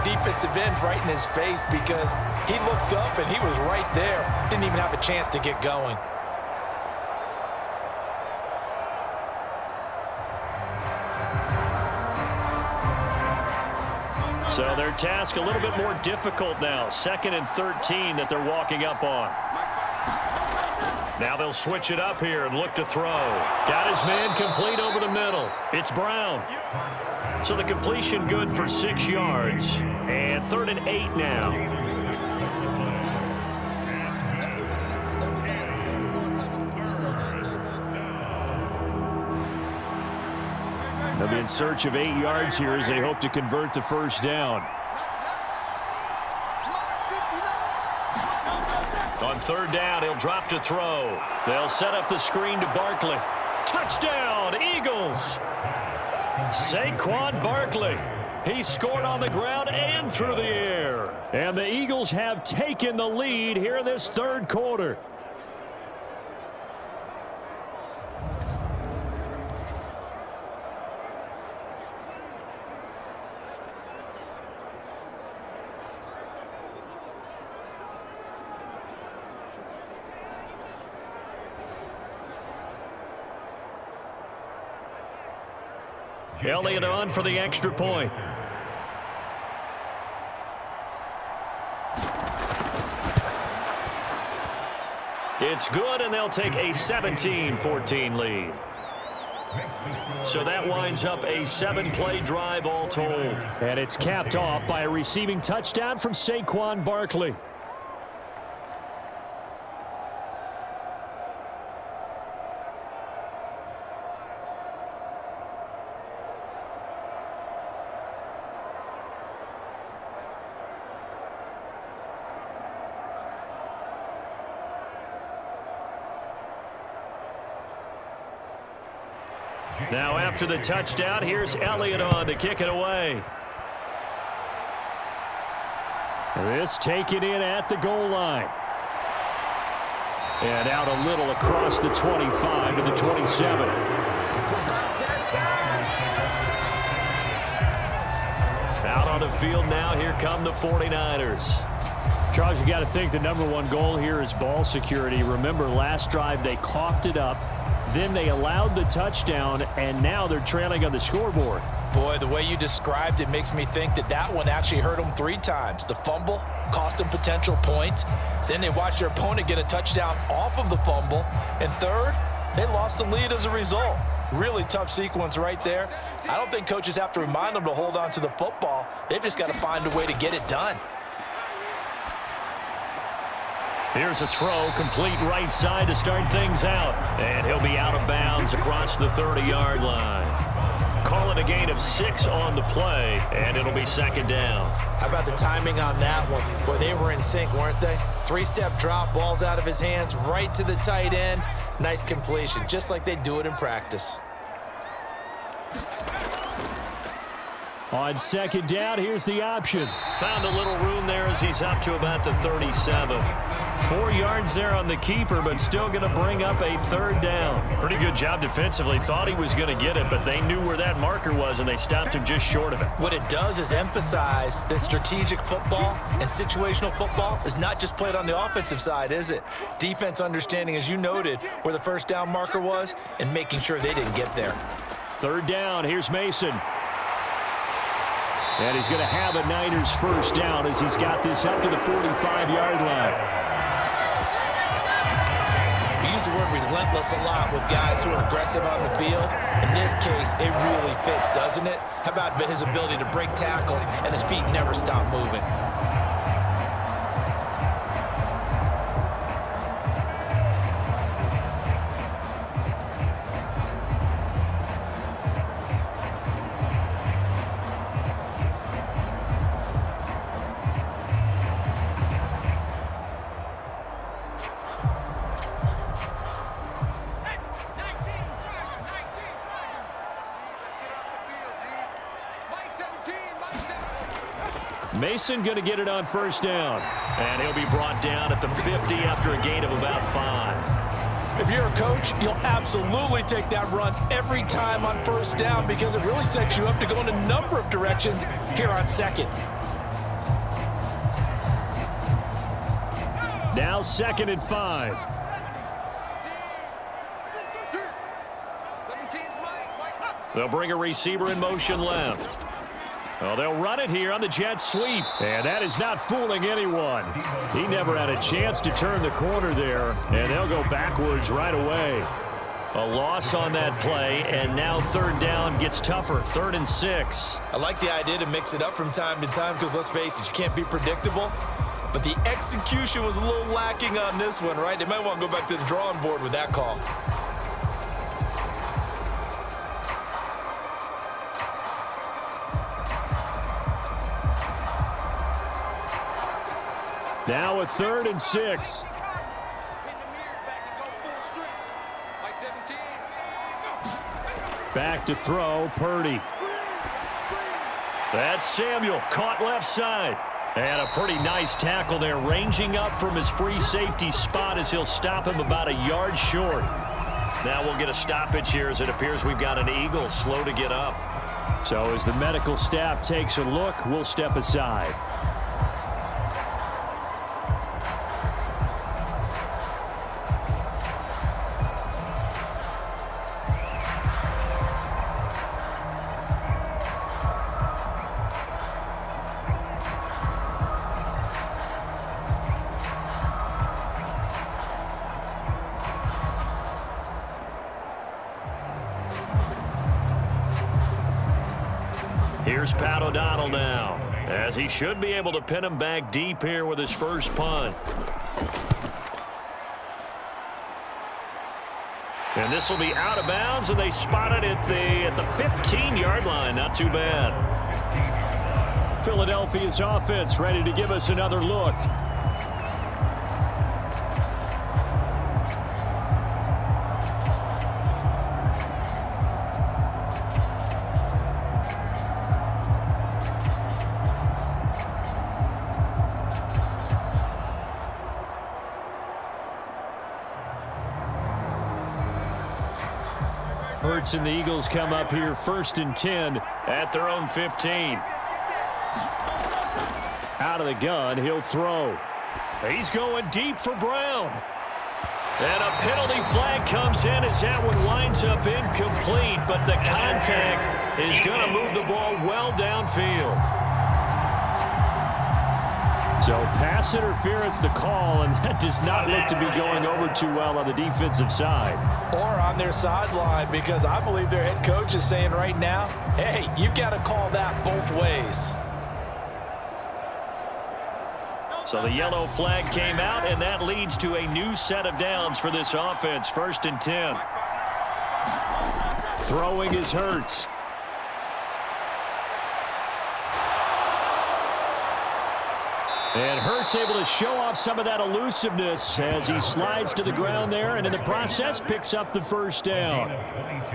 defensive end right in his face because he looked up and he was right there. Didn't even have a chance to get going. So their task a little bit more difficult now. Second and 13 that they're walking up on. Now they'll switch it up here and look to throw. Got his man complete over the middle. It's Brown. So the completion good for 6 yards. And 3rd and 8 now. They'll be in search of 8 yards here as they hope to convert the first down. On 3rd down, he'll drop to throw. They'll set up the screen to Barkley. Touchdown, Eagles! Saquon Barkley. He scored on the ground and through the air. And the Eagles have taken the lead here in this 3rd quarter. Elliott on for the extra point. It's good, and they'll take a 17-14 lead. So that winds up a 7-play drive all told. And it's capped off by a receiving touchdown from Saquon Barkley. Now after the touchdown, here's Elliott on to kick it away. This taken in at the goal line. And out a little across the 25 to the 27. Out on the field now, here come the 49ers. Charles, you got to think the #1 goal here is ball security. Remember, last drive they coughed it up. Then they allowed the touchdown, and now they're trailing on the scoreboard. Boy, the way you described it makes me think that that one actually hurt them 3 times. The fumble cost them potential points. Then they watched their opponent get a touchdown off of the fumble. And third, they lost the lead as a result. Really tough sequence right there. I don't think coaches have to remind them to hold on to the football. They've just got to find a way to get it done. Here's a throw, complete right side to start things out. And he'll be out of bounds across the 30-yard line. Call it a gain of 6 on the play, and it'll be second down. How about the timing on that one? Boy, they were in sync, weren't they? 3-step drop, ball's out of his hands, right to the tight end. Nice completion, just like they do it in practice. On second down, here's the option. Found a little room there as he's up to about the 37. 4 yards there on the keeper, but still going to bring up a third down. Pretty good job defensively. Thought he was going to get it, but they knew where that marker was, and they stopped him just short of it. What it does is emphasize that strategic football and situational football is not just played on the offensive side, is it? Defense understanding, as you noted, where the first down marker was and making sure they didn't get there. Third down, here's Mason. And he's going to have a Niners first down as he's got this up to the 45-yard line. We use the word relentless a lot with guys who are aggressive on the field. In this case, it really fits, doesn't it? How about his ability to break tackles and his feet never stop moving? Mason going to get it on first down. And he'll be brought down at the 50 after a gain of about 5. If you're a coach, you'll absolutely take that run every time on first down because it really sets you up to go in a number of directions here on second. Now second and 5. They'll bring a receiver in motion left. Well, they'll run it here on the jet sweep. And that is not fooling anyone. He never had a chance to turn the corner there. And they'll go backwards right away. A loss on that play, and now third down gets tougher. 3rd and 6. I like the idea to mix it up from time to time because, let's face it, you can't be predictable. But the execution was a little lacking on this one, right? They might want to go back to the drawing board with that call. Now a 3rd and 6. Back to throw, Purdy. That's Samuel, caught left side. And a pretty nice tackle there, ranging up from his free safety spot as he'll stop him about a yard short. Now we'll get a stoppage here as it appears we've got an Eagle slow to get up. So as the medical staff takes a look, we'll step aside. Here's Pat O'Donnell now, as he should be able to pin him back deep here with his first punt. And this will be out of bounds, and they spot it at the 15-yard line. Not too bad. Philadelphia's offense ready to give us another look. Hurts and the Eagles come up here 1st and 10 at their own 15. Out of the gun, he'll throw. He's going deep for Brown. And a penalty flag comes in as that one winds up incomplete, but the contact is going to move the ball well downfield. So pass interference the call, and that does not look to be going over too well on the defensive side. Or on their sideline, because I believe their head coach is saying right now, hey, you've got to call that both ways. So the yellow flag came out, and that leads to a new set of downs for this offense. 1st and 10. Throwing is Hurts. And Hurts able to show off some of that elusiveness as he slides to the ground there, and in the process picks up the 1st down.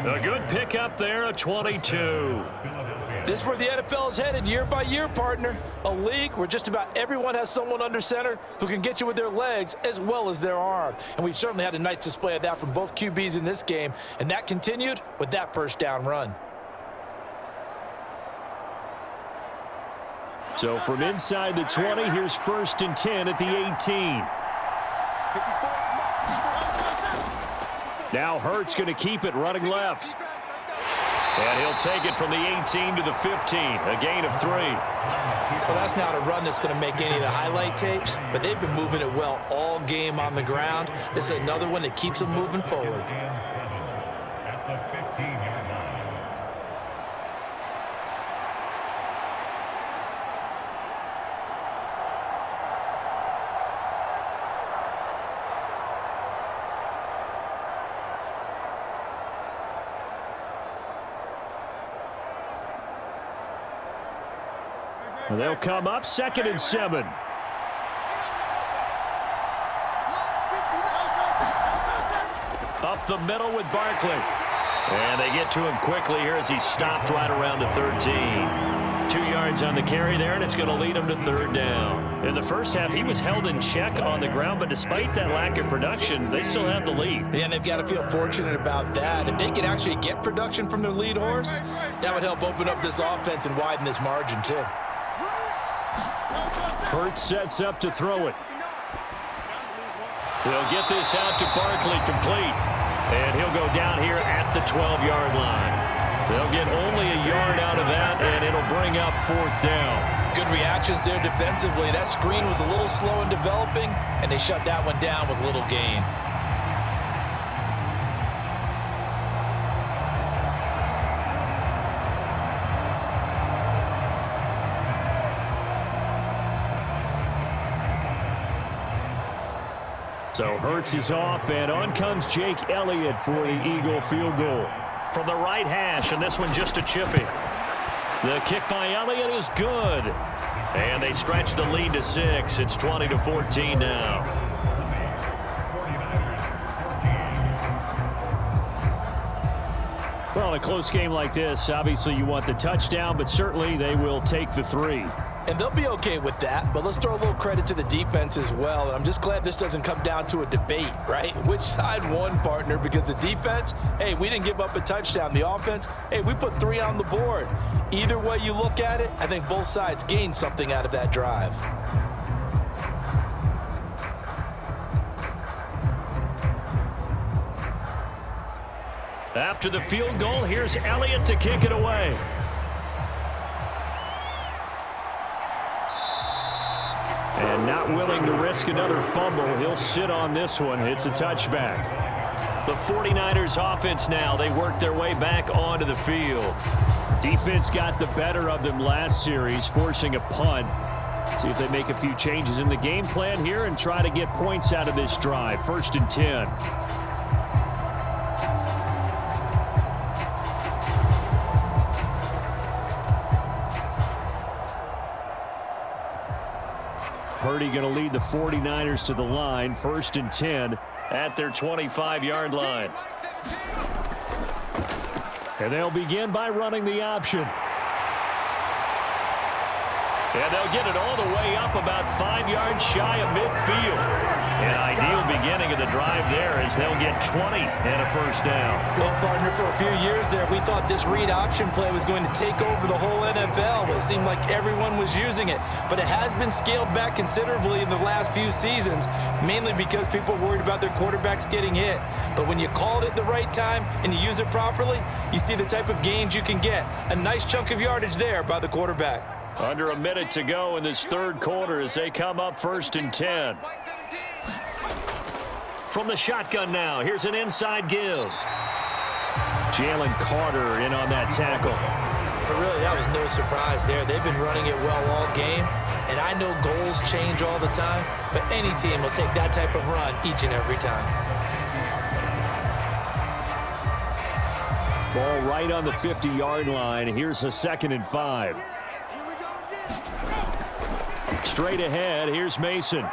A good pickup there, a 22. This is where the NFL is headed year by year, partner. A league where just about everyone has someone under center who can get you with their legs as well as their arm. And we've certainly had a nice display of that from both QBs in this game, and that continued with that 1st down run. So from inside the 20, here's 1st and 10 at the 18. Now Hurts going to keep it running left. And he'll take it from the 18 to the 15, a gain of 3. Well, that's not a run that's going to make any of the highlight tapes, but they've been moving it well all game on the ground. This is another one that keeps them moving forward. At the 15-yard line. And they'll come up 2nd and 7. Up the middle with Barkley. And they get to him quickly here as he stopped right around the 13. 2 yards on the carry there, and it's going to lead him to 3rd down. In the first half, he was held in check on the ground, but despite that lack of production, they still have the lead. Yeah, and they've got to feel fortunate about that. If they could actually get production from their lead horse, that would help open up this offense and widen this margin, too. Hurts sets up to throw it. They'll get this out to Barkley, complete. And he'll go down here at the 12-yard line. They'll get only a yard out of that, and it'll bring up 4th down. Good reactions there defensively. That screen was a little slow in developing, and they shut that one down with little gain. So Hurts is off, and on comes Jake Elliott for the Eagle field goal. From the right hash, and this one just a chippy. The kick by Elliott is good. And they stretch the lead to 6. It's 20-14 now. Well, in a close game like this, obviously you want the touchdown, but certainly they will take the 3. And they'll be okay with that, but let's throw a little credit to the defense as well. I'm just glad this doesn't come down to a debate, right? Which side won, partner? Because the defense, hey, we didn't give up a touchdown. The offense, hey, we put 3 on the board. Either way you look at it, I think both sides gained something out of that drive. After the field goal, here's Elliott to kick it away. And not willing to risk another fumble, he'll sit on this one. It's a touchback. The 49ers offense now, they work their way back onto the field. Defense got the better of them last series, forcing a punt. See if they make a few changes in the game plan here and try to get points out of this drive. 1st and 10. Purdy going to lead the 49ers to the line. 1st and 10 at their 25-yard line. And they'll begin by running the option. And they'll get it all the way up about 5 yards shy of midfield. An ideal beginning of the drive there as they'll get 20 and a first down. Well, partner, for a few years there, we thought this read option play was going to take over the whole NFL. It seemed like everyone was using it. But it has been scaled back considerably in the last few seasons, mainly because people are worried about their quarterbacks getting hit. But when you call it at the right time and you use it properly, you see the type of gains you can get. A nice chunk of yardage there by the quarterback. Under a minute to go in this third quarter as they come up 1st and 10. From the shotgun now, here's an inside give. Jalen Carter in on that tackle. But really, that was no surprise there. They've been running it well all game, and I know goals change all the time, but any team will take that type of run each and every time. Ball right on the 50-yard line. Here's a 2nd and 5. Straight ahead, here's Mason.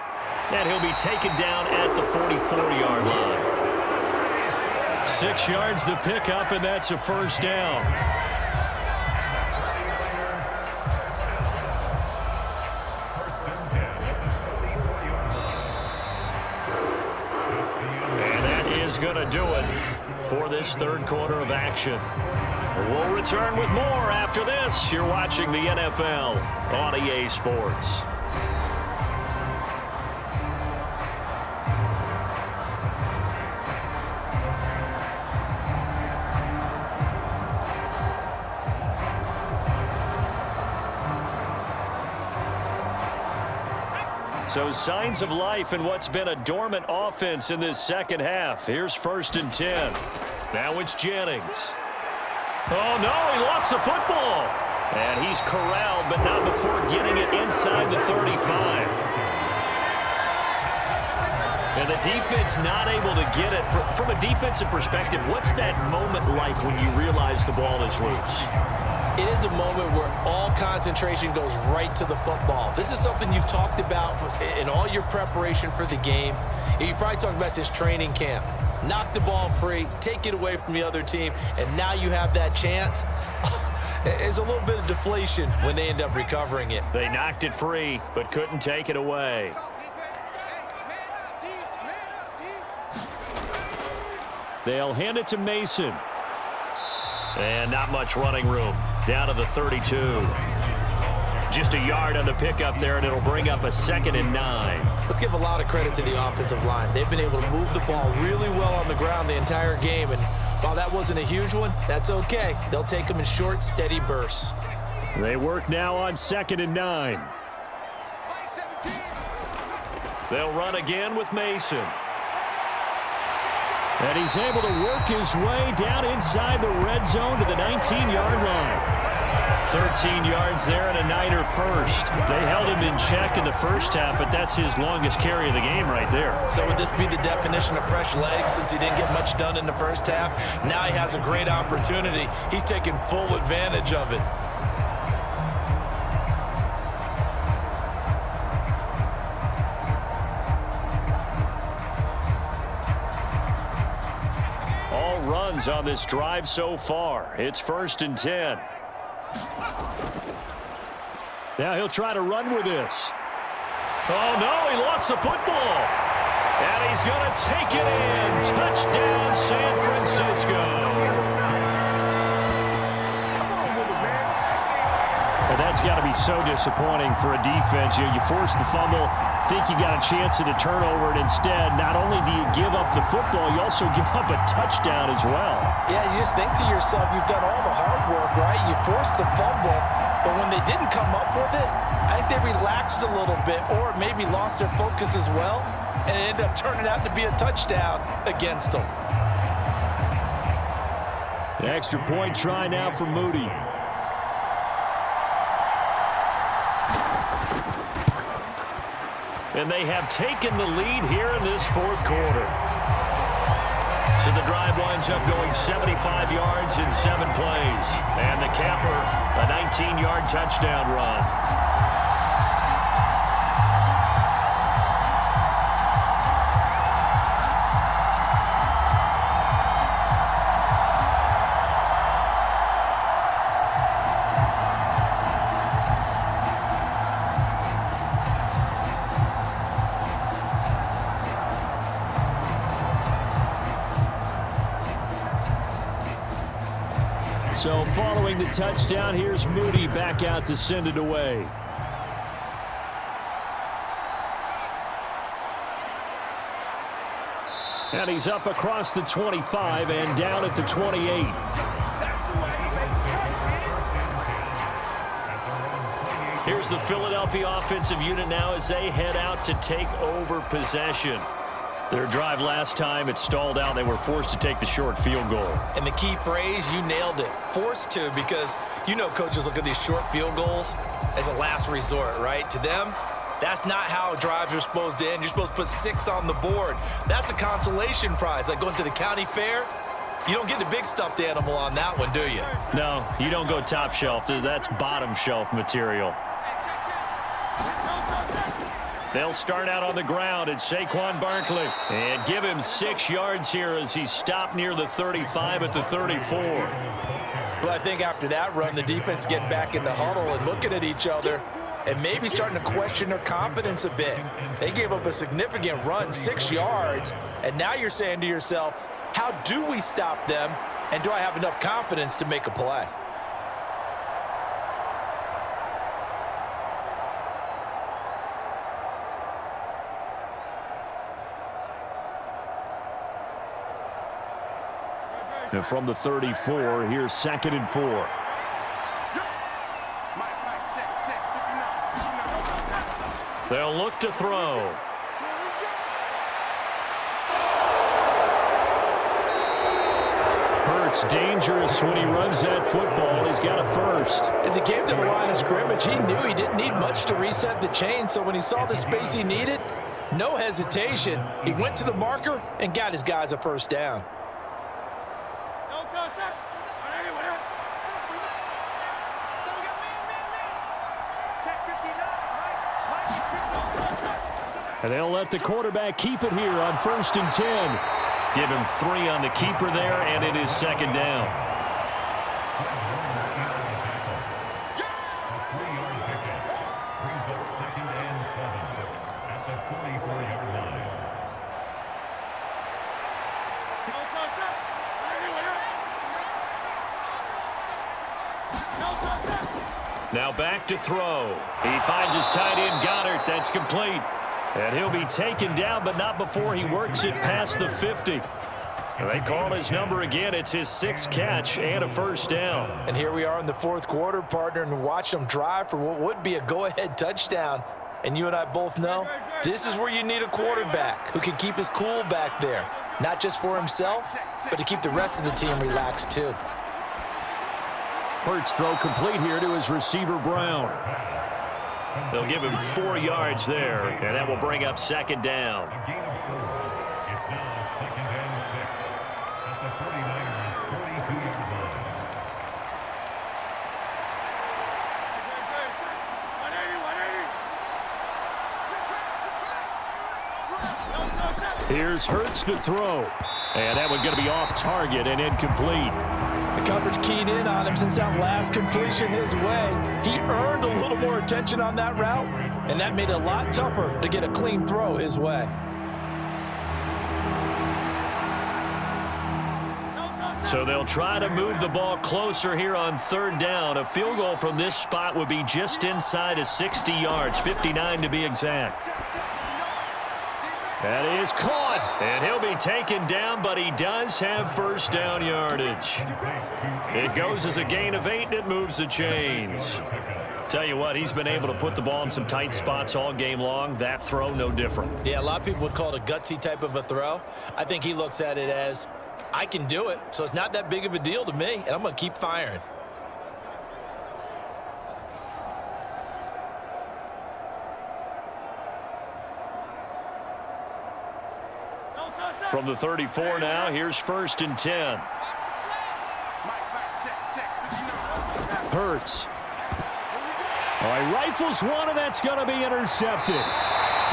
And he'll be taken down at the 44-yard line. 6 yards the pickup, and that's a first down. And that is going to do it for this third quarter of action. We'll return with more after this. You're watching the NFL on EA Sports. So signs of life in what's been a dormant offense in this second half. Here's 1st and 10. Now it's Jennings. Oh, no, he lost the football. And he's corralled, but not before getting it inside the 35. And the defense not able to get it. From a defensive perspective, what's that moment like when you realize the ball is loose? It is a moment where all concentration goes right to the football. This is something you've talked about in all your preparation for the game. You probably talked about since training camp. Knock the ball free, take it away from the other team, and now you have that chance. There's a little bit of deflation when they end up recovering it. They knocked it free, but couldn't take it away. They'll hand it to Mason. And not much running room. Down to the 32. Just a yard on the pickup there, and it'll bring up a 2nd and 9. Let's give a lot of credit to the offensive line. They've been able to move the ball really well on the ground the entire game, and while that wasn't a huge one, that's okay. They'll take them in short, steady bursts. They work now on 2nd and 9. They'll run again with Mason. And he's able to work his way down inside the red zone to the 19-yard line. 13 yards there and a Niner first. They held him in check in the first half, but that's his longest carry of the game right there. So would this be the definition of fresh legs since he didn't get much done in the first half? Now he has a great opportunity. He's taking full advantage of it. All runs on this drive so far. It's 1st and 10. Now he'll try to run with this. Oh, no, he lost the football. And he's going to take it in. Touchdown, San Francisco. Well, that's got to be so disappointing for a defense. You force the fumble, think you got a chance at a turnover, and instead, not only do you give up the football, you also give up a touchdown as well. Yeah, you just think to yourself, you've done all the hard work, right? You forced the fumble, but when they didn't come up with it, I think they relaxed a little bit or maybe lost their focus as well, and it ended up turning out to be a touchdown against them. The extra point try now for Moody. And they have taken the lead here in this fourth quarter. So the drive winds up going 75 yards in 7 plays. And the capper, a 19-yard touchdown run. So following the touchdown, here's Moody back out to send it away. And he's up across the 25 and down at the 28. Here's the Philadelphia offensive unit now as they head out to take over possession. Their drive last time, it stalled out. They were forced to take the short field goal. And the key phrase, you nailed it, forced to, because you know coaches look at these short field goals as a last resort, right? To them, that's not how drives are supposed to end. You're supposed to put 6 on the board. That's a consolation prize. Like going to the county fair, you don't get the big stuffed animal on that one, do you? No, you don't go top shelf. That's bottom shelf material. They'll start out on the ground. It's Saquon Barkley. And give him 6 yards here as he's stopped near the 35 at the 34. Well, I think after that run, the defense is getting back in the huddle and looking at each other and maybe starting to question their confidence a bit. They gave up a significant run, 6 yards, and now you're saying to yourself, how do we stop them, and do I have enough confidence to make a play? And from the 34, here's 2nd and 4. They'll look to throw. Hurts dangerous when he runs that football. He's got a first. As he came to the line of scrimmage, he knew he didn't need much to reset the chain, so when he saw the space he needed, no hesitation. He went to the marker and got his guys a first down. And they'll let the quarterback keep it here on 1st and 10. Give him 3 on the keeper there, and it is 2nd down. Now back to throw. He finds his tight end, Goddard. That's complete. And he'll be taken down, but not before he works it past the 50. They call his number again. It's his 6th catch and a first down. And here we are in the 4th quarter, partner, and watch them drive for what would be a go-ahead touchdown. And you and I both know this is where you need a quarterback who can keep his cool back there, not just for himself, but to keep the rest of the team relaxed too. Hurts throw complete here to his receiver, Brown. They'll give him 4 yards there, and that will bring up 2nd down. A gain of 4. It's now 2nd and 6 at the 49ers' 42-yard line. Here's Hurts to throw. And that one going to be off target and incomplete. The coverage keyed in on him since that last completion his way. He earned a little more attention on that route, and that made it a lot tougher to get a clean throw his way. So they'll try to move the ball closer here on 3rd down. A field goal from this spot would be just inside of 60 yards, 59 to be exact. That is caught, and he'll be taken down, but he does have first down yardage. It goes as a gain of 8, and it moves the chains. Tell you what, he's been able to put the ball in some tight spots all game long. That throw, no different. Yeah, a lot of people would call it a gutsy type of a throw. I think he looks at it as, I can do it, so it's not that big of a deal to me, and I'm going to keep firing. From the 34 now, here's 1st and 10. Hurts. All right, rifles one, and that's going to be intercepted.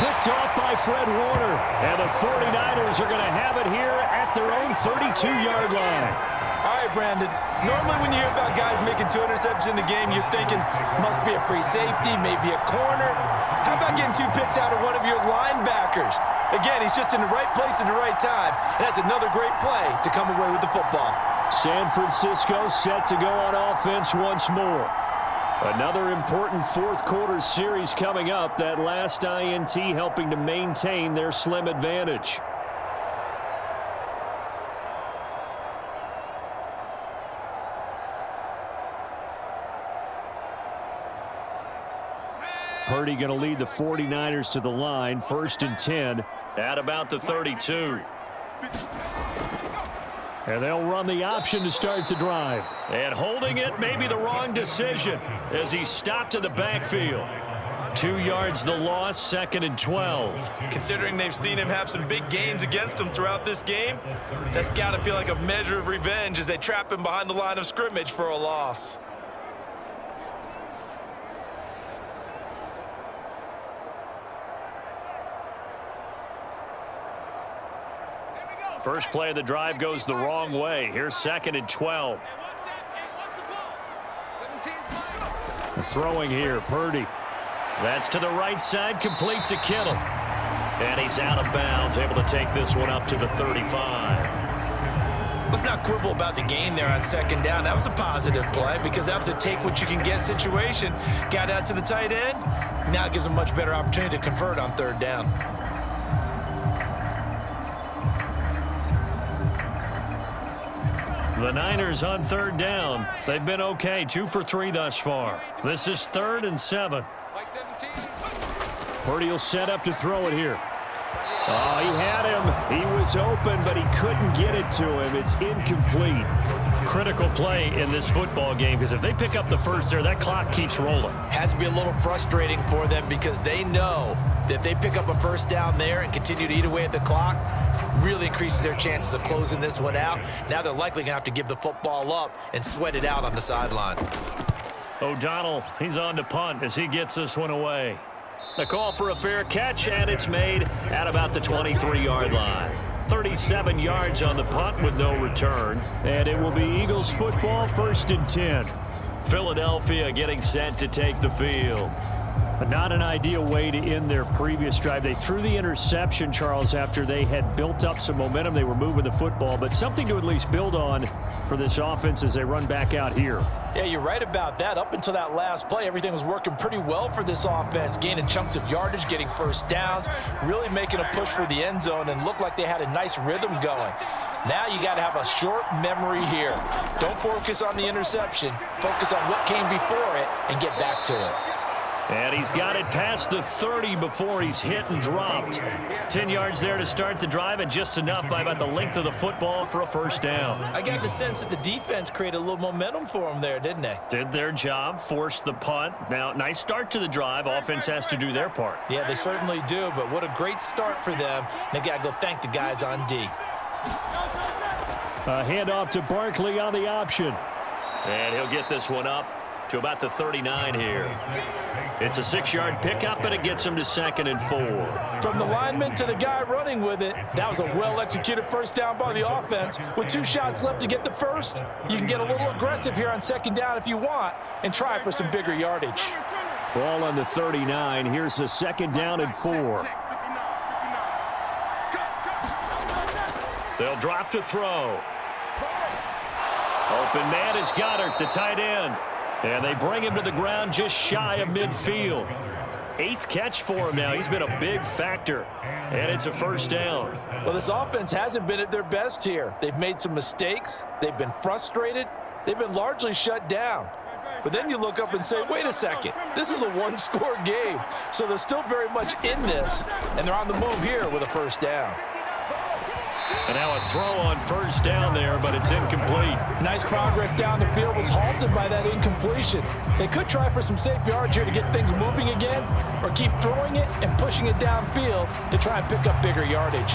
Picked off by Fred Warner. And the 49ers are going to have it here at their own 32-yard line. All right, Brandon. Normally when you hear about guys making 2 interceptions in the game, you're thinking must be a free safety, maybe a corner. How about getting 2 picks out of one of your linebackers? Again, he's just in the right place at the right time, and that's another great play to come away with the football. San Francisco set to go on offense once more. Another important fourth quarter series coming up. That last INT helping to maintain their slim advantage. Purdy going to lead the 49ers to the line. 1st and 10 at about the 32. And they'll run the option to start the drive. And holding it may be the wrong decision as he stopped in the backfield. 2 yards the loss, 2nd and 12. Considering they've seen him have some big gains against him throughout this game, that's got to feel like a measure of revenge as they trap him behind the line of scrimmage for a loss. First play of the drive goes the wrong way. Here's 2nd and 12. Throwing here, Purdy. That's to the right side, complete to Kittle. And he's out of bounds, able to take this one up to the 35. Let's not quibble about the gain there on 2nd down. That was a positive play because that was a take-what-you-can-get situation. Got out to the tight end. Now it gives them a much better opportunity to convert on 3rd down. The Niners on 3rd down. They've been okay, 2 for 3 thus far. This is 3rd and 7. Purdy will set up to throw it here. Oh, he had him. He was open, but he couldn't get it to him. It's incomplete. Critical play in this football game because if they pick up the first there, that clock keeps rolling. Has to be a little frustrating for them because they know that if they pick up a 1st down there and continue to eat away at the clock, really increases their chances of closing this one out. Now they're likely going to have to give the football up and sweat it out on the sideline. O'Donnell, he's on to punt as he gets this one away. The call for a fair catch, and it's made at about the 23-yard line. 37 yards on the punt with no return. And it will be Eagles football, 1st and 10. Philadelphia getting set to take the field. But not an ideal way to end their previous drive. They threw the interception, Charles, after they had built up some momentum. They were moving the football, but something to at least build on for this offense as they run back out here. Yeah, you're right about that. Up until that last play, everything was working pretty well for this offense, gaining chunks of yardage, getting 1st downs, really making a push for the end zone, and looked like they had a nice rhythm going. Now you got to have a short memory here. Don't focus on the interception. Focus on what came before it and get back to it. And he's got it past the 30 before he's hit and dropped. 10 yards there to start the drive, and just enough by about the length of the football for a 1st down. I got the sense that the defense created a little momentum for them there, didn't they? Did their job, forced the punt. Now, nice start to the drive. Offense has to do their part. Yeah, they certainly do, but what a great start for them. They got to go thank the guys on D. A handoff to Barkley on the option. And he'll get this one up to about the 39 here. It's a 6-yard pickup, and it gets him to 2nd and 4. From the lineman to the guy running with it, that was a well-executed 1st down by the offense. With 2 shots left to get the first, you can get a little aggressive here on 2nd down if you want and try for some bigger yardage. Ball on the 39. Here's the 2nd down and 4. They'll drop to throw. Open man is Goddard, the tight end. And they bring him to the ground just shy of midfield. 8th catch for him now. He's been a big factor. And it's a 1st down. Well, this offense hasn't been at their best here. They've made some mistakes. They've been frustrated. They've been largely shut down. But then you look up and say, wait a second, this is a 1-score game. So they're still very much in this, and they're on the move here with a 1st down. And now a throw on 1st down there, but it's incomplete. Nice progress down the field was halted by that incompletion. They could try for some safe yards here to get things moving again, or keep throwing it and pushing it downfield to try and pick up bigger yardage.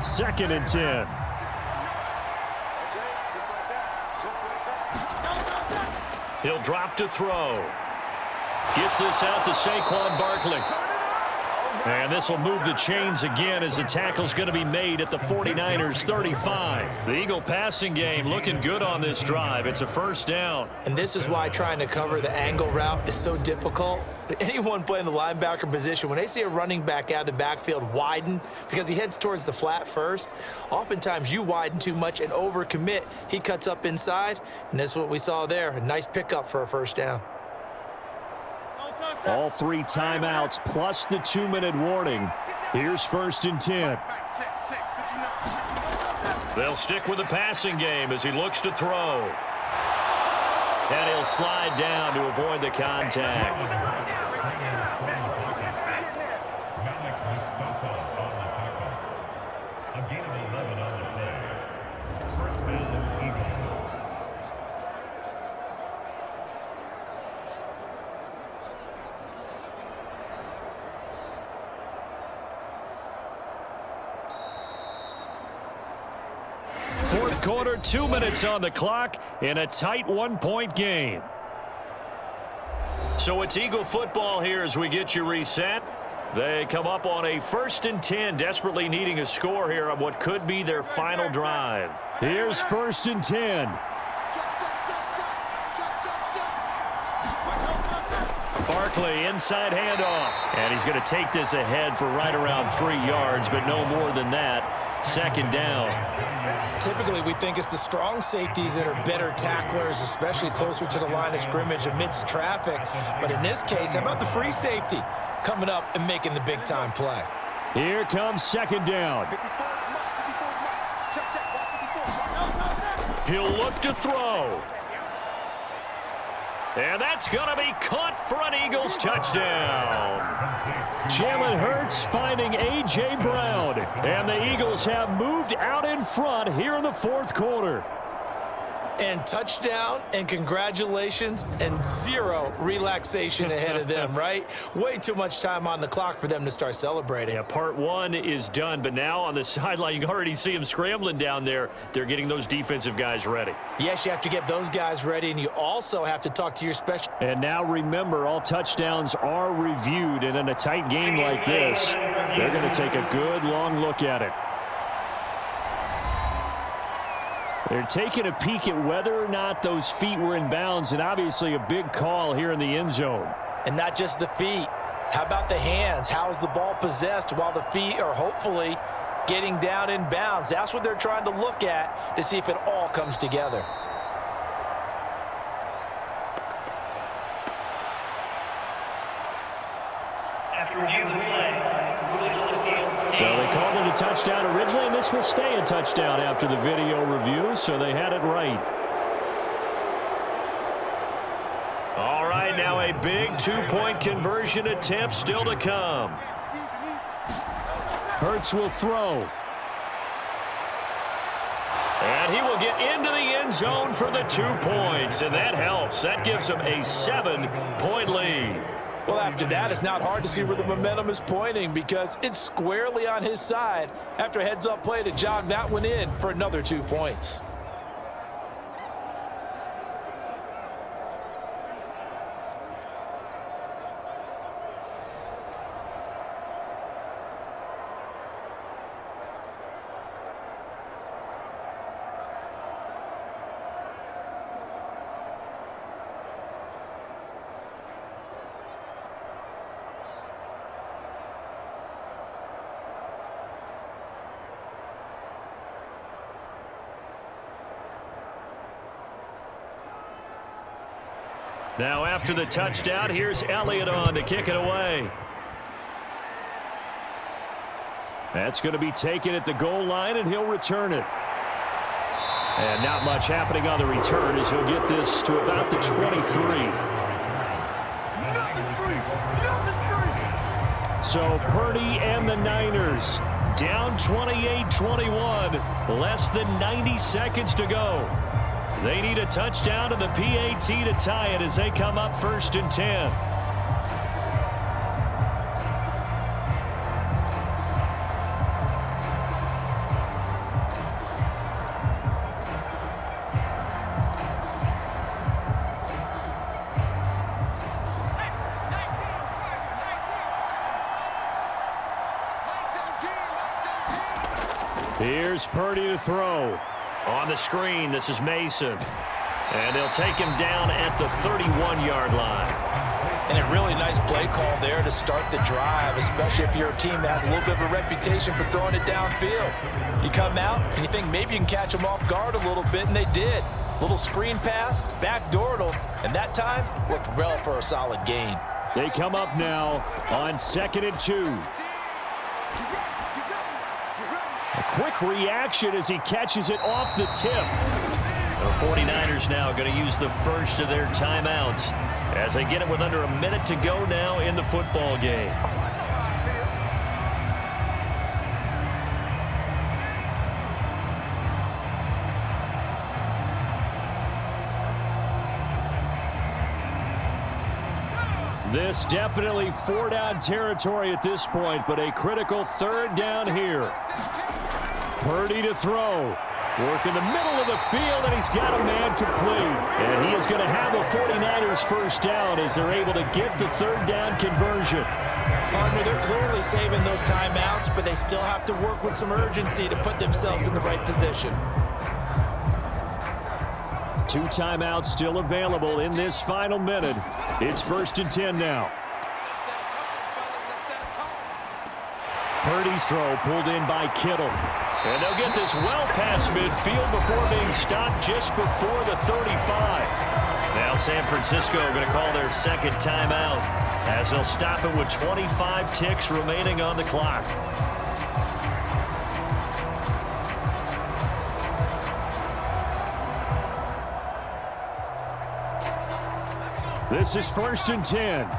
2nd and 10. He'll drop to throw. Gets this out to Saquon Barkley. And this will move the chains again as the tackle's going to be made at the 49ers 35. The Eagle passing game looking good on this drive. It's a first down. And this is why trying to cover the angle route is so difficult. Anyone playing the linebacker position, when they see a running back out of the backfield widen because he heads towards the flat first, oftentimes you widen too much and overcommit. He cuts up inside, and that's what we saw there. A nice pickup for a first down. All 3 timeouts plus the 2-minute warning. Here's 1st and 10. They'll stick with the passing game as he looks to throw. And he'll slide down to avoid the contact. Fourth quarter, 2 minutes on the clock in a tight 1-point game. So it's Eagle football here as we get you reset. They come up on a 1st and 10, desperately needing a score here on what could be their final drive. Here's 1st and 10. Barkley, inside handoff. And he's going to take this ahead for right around 3 yards, but no more than that. 2nd down. Typically, we think it's the strong safeties that are better tacklers, especially closer to the line of scrimmage amidst traffic. But in this case, how about the free safety coming up and making the big-time play? Here comes 2nd down. He'll look to throw. And that's going to be caught for an Eagles touchdown. Jalen Hurts finding A.J. Brown. And the Eagles have moved out in front here in the 4th quarter. And touchdown and congratulations and 0 relaxation ahead of them, right? Way too much time on the clock for them to start celebrating. Yeah, part 1 is done, but now on the sideline, you can already see them scrambling down there. They're getting those defensive guys ready. Yes, you have to get those guys ready, and you also have to talk to your special. And now remember, all touchdowns are reviewed, and in a tight game like this, they're going to take a good long look at it. They're taking a peek at whether or not those feet were in bounds, and obviously a big call here in the end zone. And not just the feet. How about the hands? How's the ball possessed while the feet are hopefully getting down in bounds? That's what they're trying to look at to see if it all comes together. So they called it a touchdown originally, and this will stay a touchdown after the video review, so they had it right. All right, now a big 2-point conversion attempt still to come. Hurts will throw. And he will get into the end zone for the 2 points, and that helps. That gives him a 7-point lead. Well, after that, it's not hard to see where the momentum is pointing because it's squarely on his side after a heads-up play to jog that one in for another 2 points. Now after the touchdown, here's Elliott on to kick it away. That's going to be taken at the goal line, and he'll return it. And not much happening on the return as he'll get this to about the 23. So Purdy and the Niners down 28-21. Less than 90 seconds to go. They need a touchdown and the PAT to tie it as they come up 1st and 10. Here's Purdy to throw. On the screen, this is Mason. And they'll take him down at the 31-yard line. And a really nice play call there to start the drive, especially if you're a team that has a little bit of a reputation for throwing it downfield. You come out and you think maybe you can catch them off guard a little bit, and they did. Little screen pass, backdoored them, and that time looked well for a solid gain. They come up now on 2nd and 2. A quick reaction as he catches it off the tip. The 49ers now going to use the first of their timeouts as they get it with under a minute to go now in the football game. This definitely 4-down territory at this point, but a critical 3rd down here. Purdy to throw. Work in the middle of the field, and he's got a man complete. And he is going to have the 49ers first down as they're able to get the 3rd down conversion. Partner, they're clearly saving those timeouts, but they still have to work with some urgency to put themselves in the right position. 2 timeouts still available in this final minute. It's 1st and 10 now. Purdy's throw pulled in by Kittle. And they'll get this well past midfield before being stopped just before the 35. Now San Francisco going to call their 2nd timeout as they'll stop it with 25 ticks remaining on the clock. This is 1st and 10.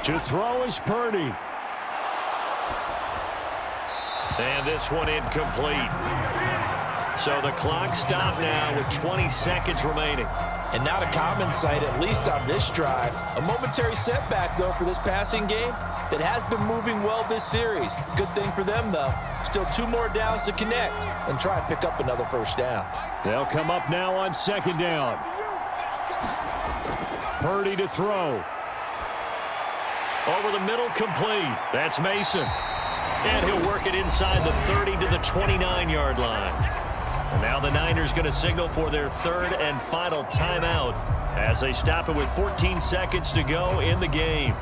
To throw is Purdy. And this one incomplete. So the clock stopped now with 20 seconds remaining. And not a common sight, at least on this drive. A momentary setback, though, for this passing game that has been moving well this series. Good thing for them, though. Still 2 more downs to connect and try and pick up another 1st down. They'll come up now on 2nd down. Purdy to throw. Over the middle, complete. That's Mason. And he'll work it inside the 30 to the 29-yard line. And now the Niners going to signal for their 3rd and final timeout as they stop it with 14 seconds to go in the game.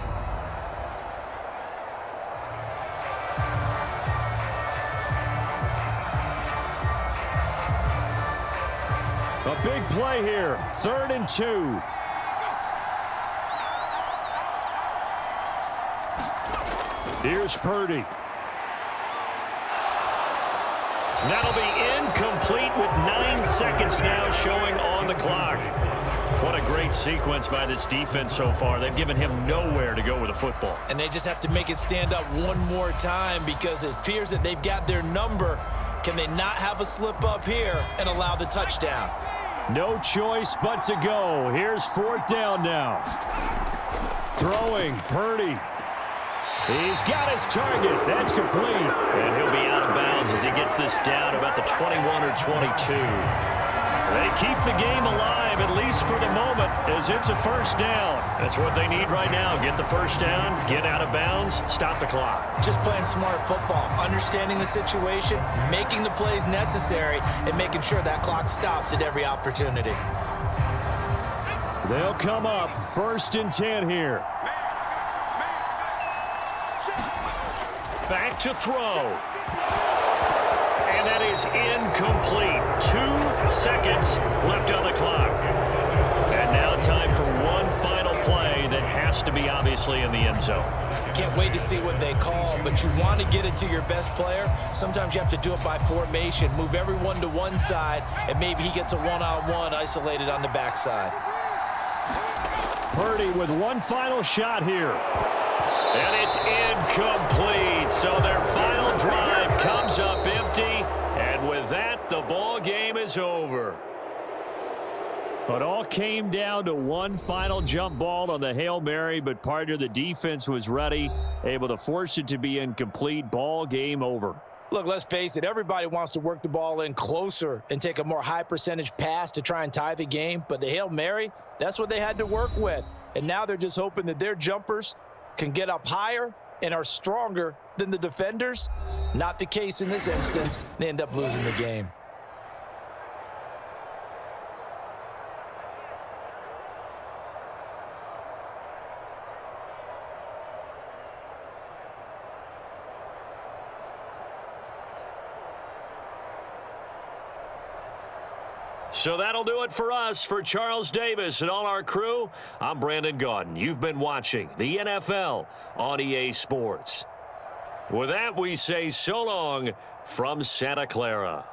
A big play here. 3rd and 2. Here's Purdy. That'll be incomplete with 9 seconds now showing on the clock. What a great sequence by this defense so far. They've given him nowhere to go with the football. And they just have to make it stand up one more time because it appears that they've got their number. Can they not have a slip up here and allow the touchdown? No choice but to go. Here's 4th down now. Throwing, Purdy. He's got his target. That's complete. And he'll be out of bounds as he gets this down about the 21 or 22. They keep the game alive, at least for the moment, as it's a 1st down. That's what they need right now. Get the 1st down, get out of bounds, stop the clock. Just playing smart football, understanding the situation, making the plays necessary, and making sure that clock stops at every opportunity. They'll come up 1st and 10 here. Back to throw. And that is incomplete. 2 seconds left on the clock. And now time for one final play that has to be obviously in the end zone. Can't wait to see what they call, but you want to get it to your best player. Sometimes you have to do it by formation. Move everyone to one side, and maybe he gets a one-on-one isolated on the backside. Purdy with one final shot here. And it's incomplete. So their final drive comes up empty. And with that, the ball game is over. It all came down to one final jump ball on the Hail Mary, but partner, the defense was ready, able to force it to be incomplete. Ball game over. Look, let's face it, everybody wants to work the ball in closer and take a more high percentage pass to try and tie the game. But the Hail Mary, that's what they had to work with. And now they're just hoping that their jumpers can get up higher and are stronger than the defenders. Not the case in this instance. They end up losing the game. So that'll do it for us. For Charles Davis and all our crew, I'm Brandon Gaudin. You've been watching the NFL on EA Sports. With that, we say so long from Santa Clara.